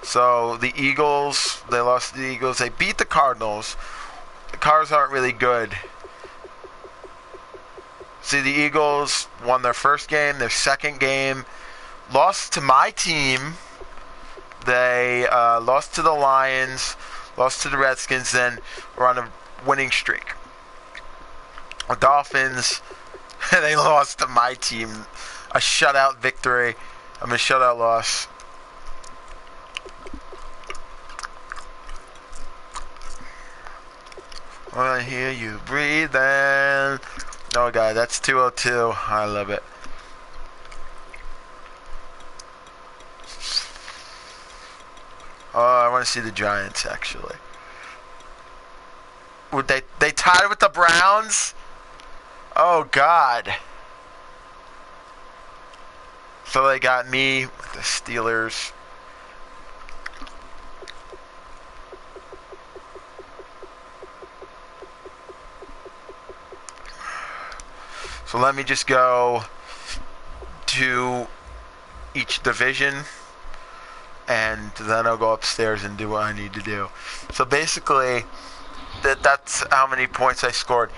So the Eagles, they lost to the Eagles. They beat the Cardinals. The Cards aren't really good. See, the Eagles won their first game, their second game, lost to my team. They lost to the Lions, lost to the Redskins, then were on a winning streak. The Dolphins, they lost to my team. A shutout victory. A shutout loss. I hear you breathing. No, guy, that's 202. I love it. Oh, I want to see the Giants, actually. Would they tied with the Browns? Oh, God. So they got me with the Steelers. So let me just go to each division, and then I'll go upstairs and do what I need to do. So basically, that's how many points I scored.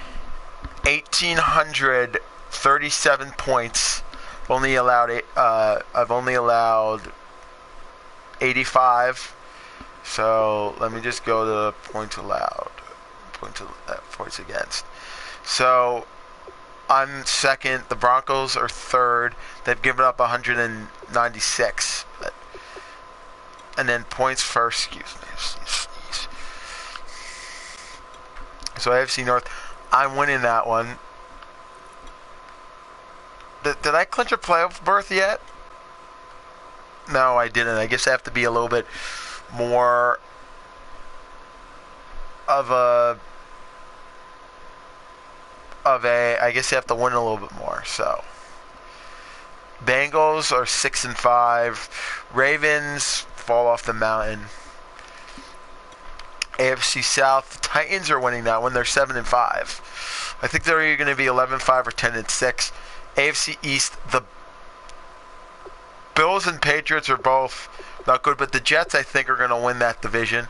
1,837 points. I've only allowed 85. So let me just go to points allowed, points against. So I'm second. The Broncos are third. They've given up 196. And then points first. Excuse me. So AFC North, I'm winning that one. Did I clinch a playoff berth yet? No, I didn't. I guess I have to be a little bit more of a. I guess you have to win a little bit more. So, Bengals are 6-5. Ravens fall off the mountain. AFC South, the Titans are winning that one. They're 7-5. I think they're either going to be 11-5 or 10-6. AFC East, the Bills and Patriots are both not good, but the Jets, I think, are going to win that division.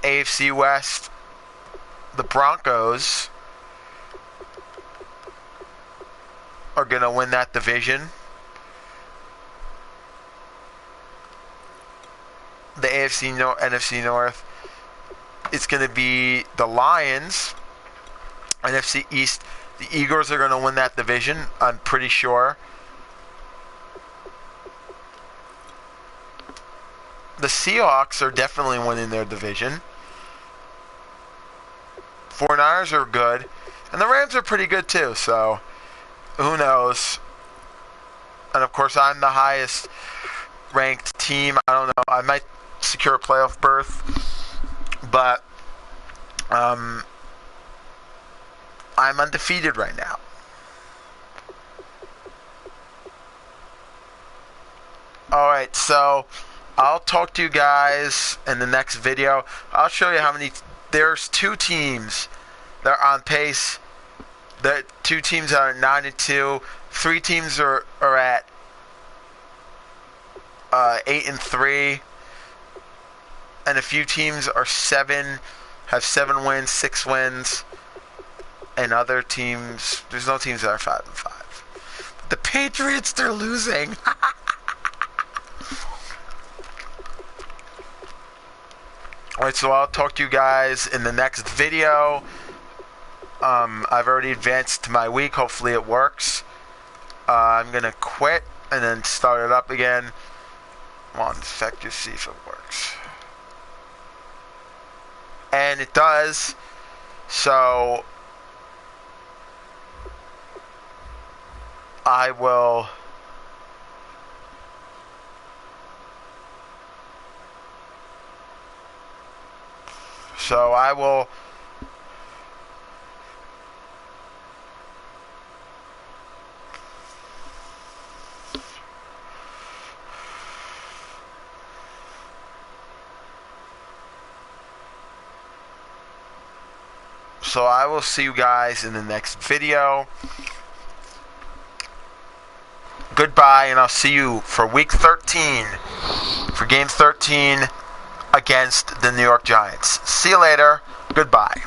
AFC West, the Broncos are going to win that division. The NFC North, it's going to be the Lions. NFC East, the Eagles are going to win that division, I'm pretty sure. The Seahawks are definitely winning their division. 49ers are good. And the Rams are pretty good too, so who knows? And of course, I'm the highest ranked team. I don't know. I might secure a playoff berth, but I'm undefeated right now. Alright, so I'll talk to you guys in the next video. I'll show you how many. There's 2 teams that are on pace. There 2 teams that are 9-2. 3 teams are at 8-3. and a few teams are have 7 wins, 6 wins, and other teams, there's no teams that are 5-5. The Patriots, they're losing. Alright, so I'll talk to you guys in the next video. I've already advanced to my week. Hopefully it works. I'm going to quit and then start it up again. Come on, infect to see if it works. And it does. So I will see you guys in the next video. Goodbye, and I'll see you for week 13, for game 13 against the New York Giants. See you later. Goodbye.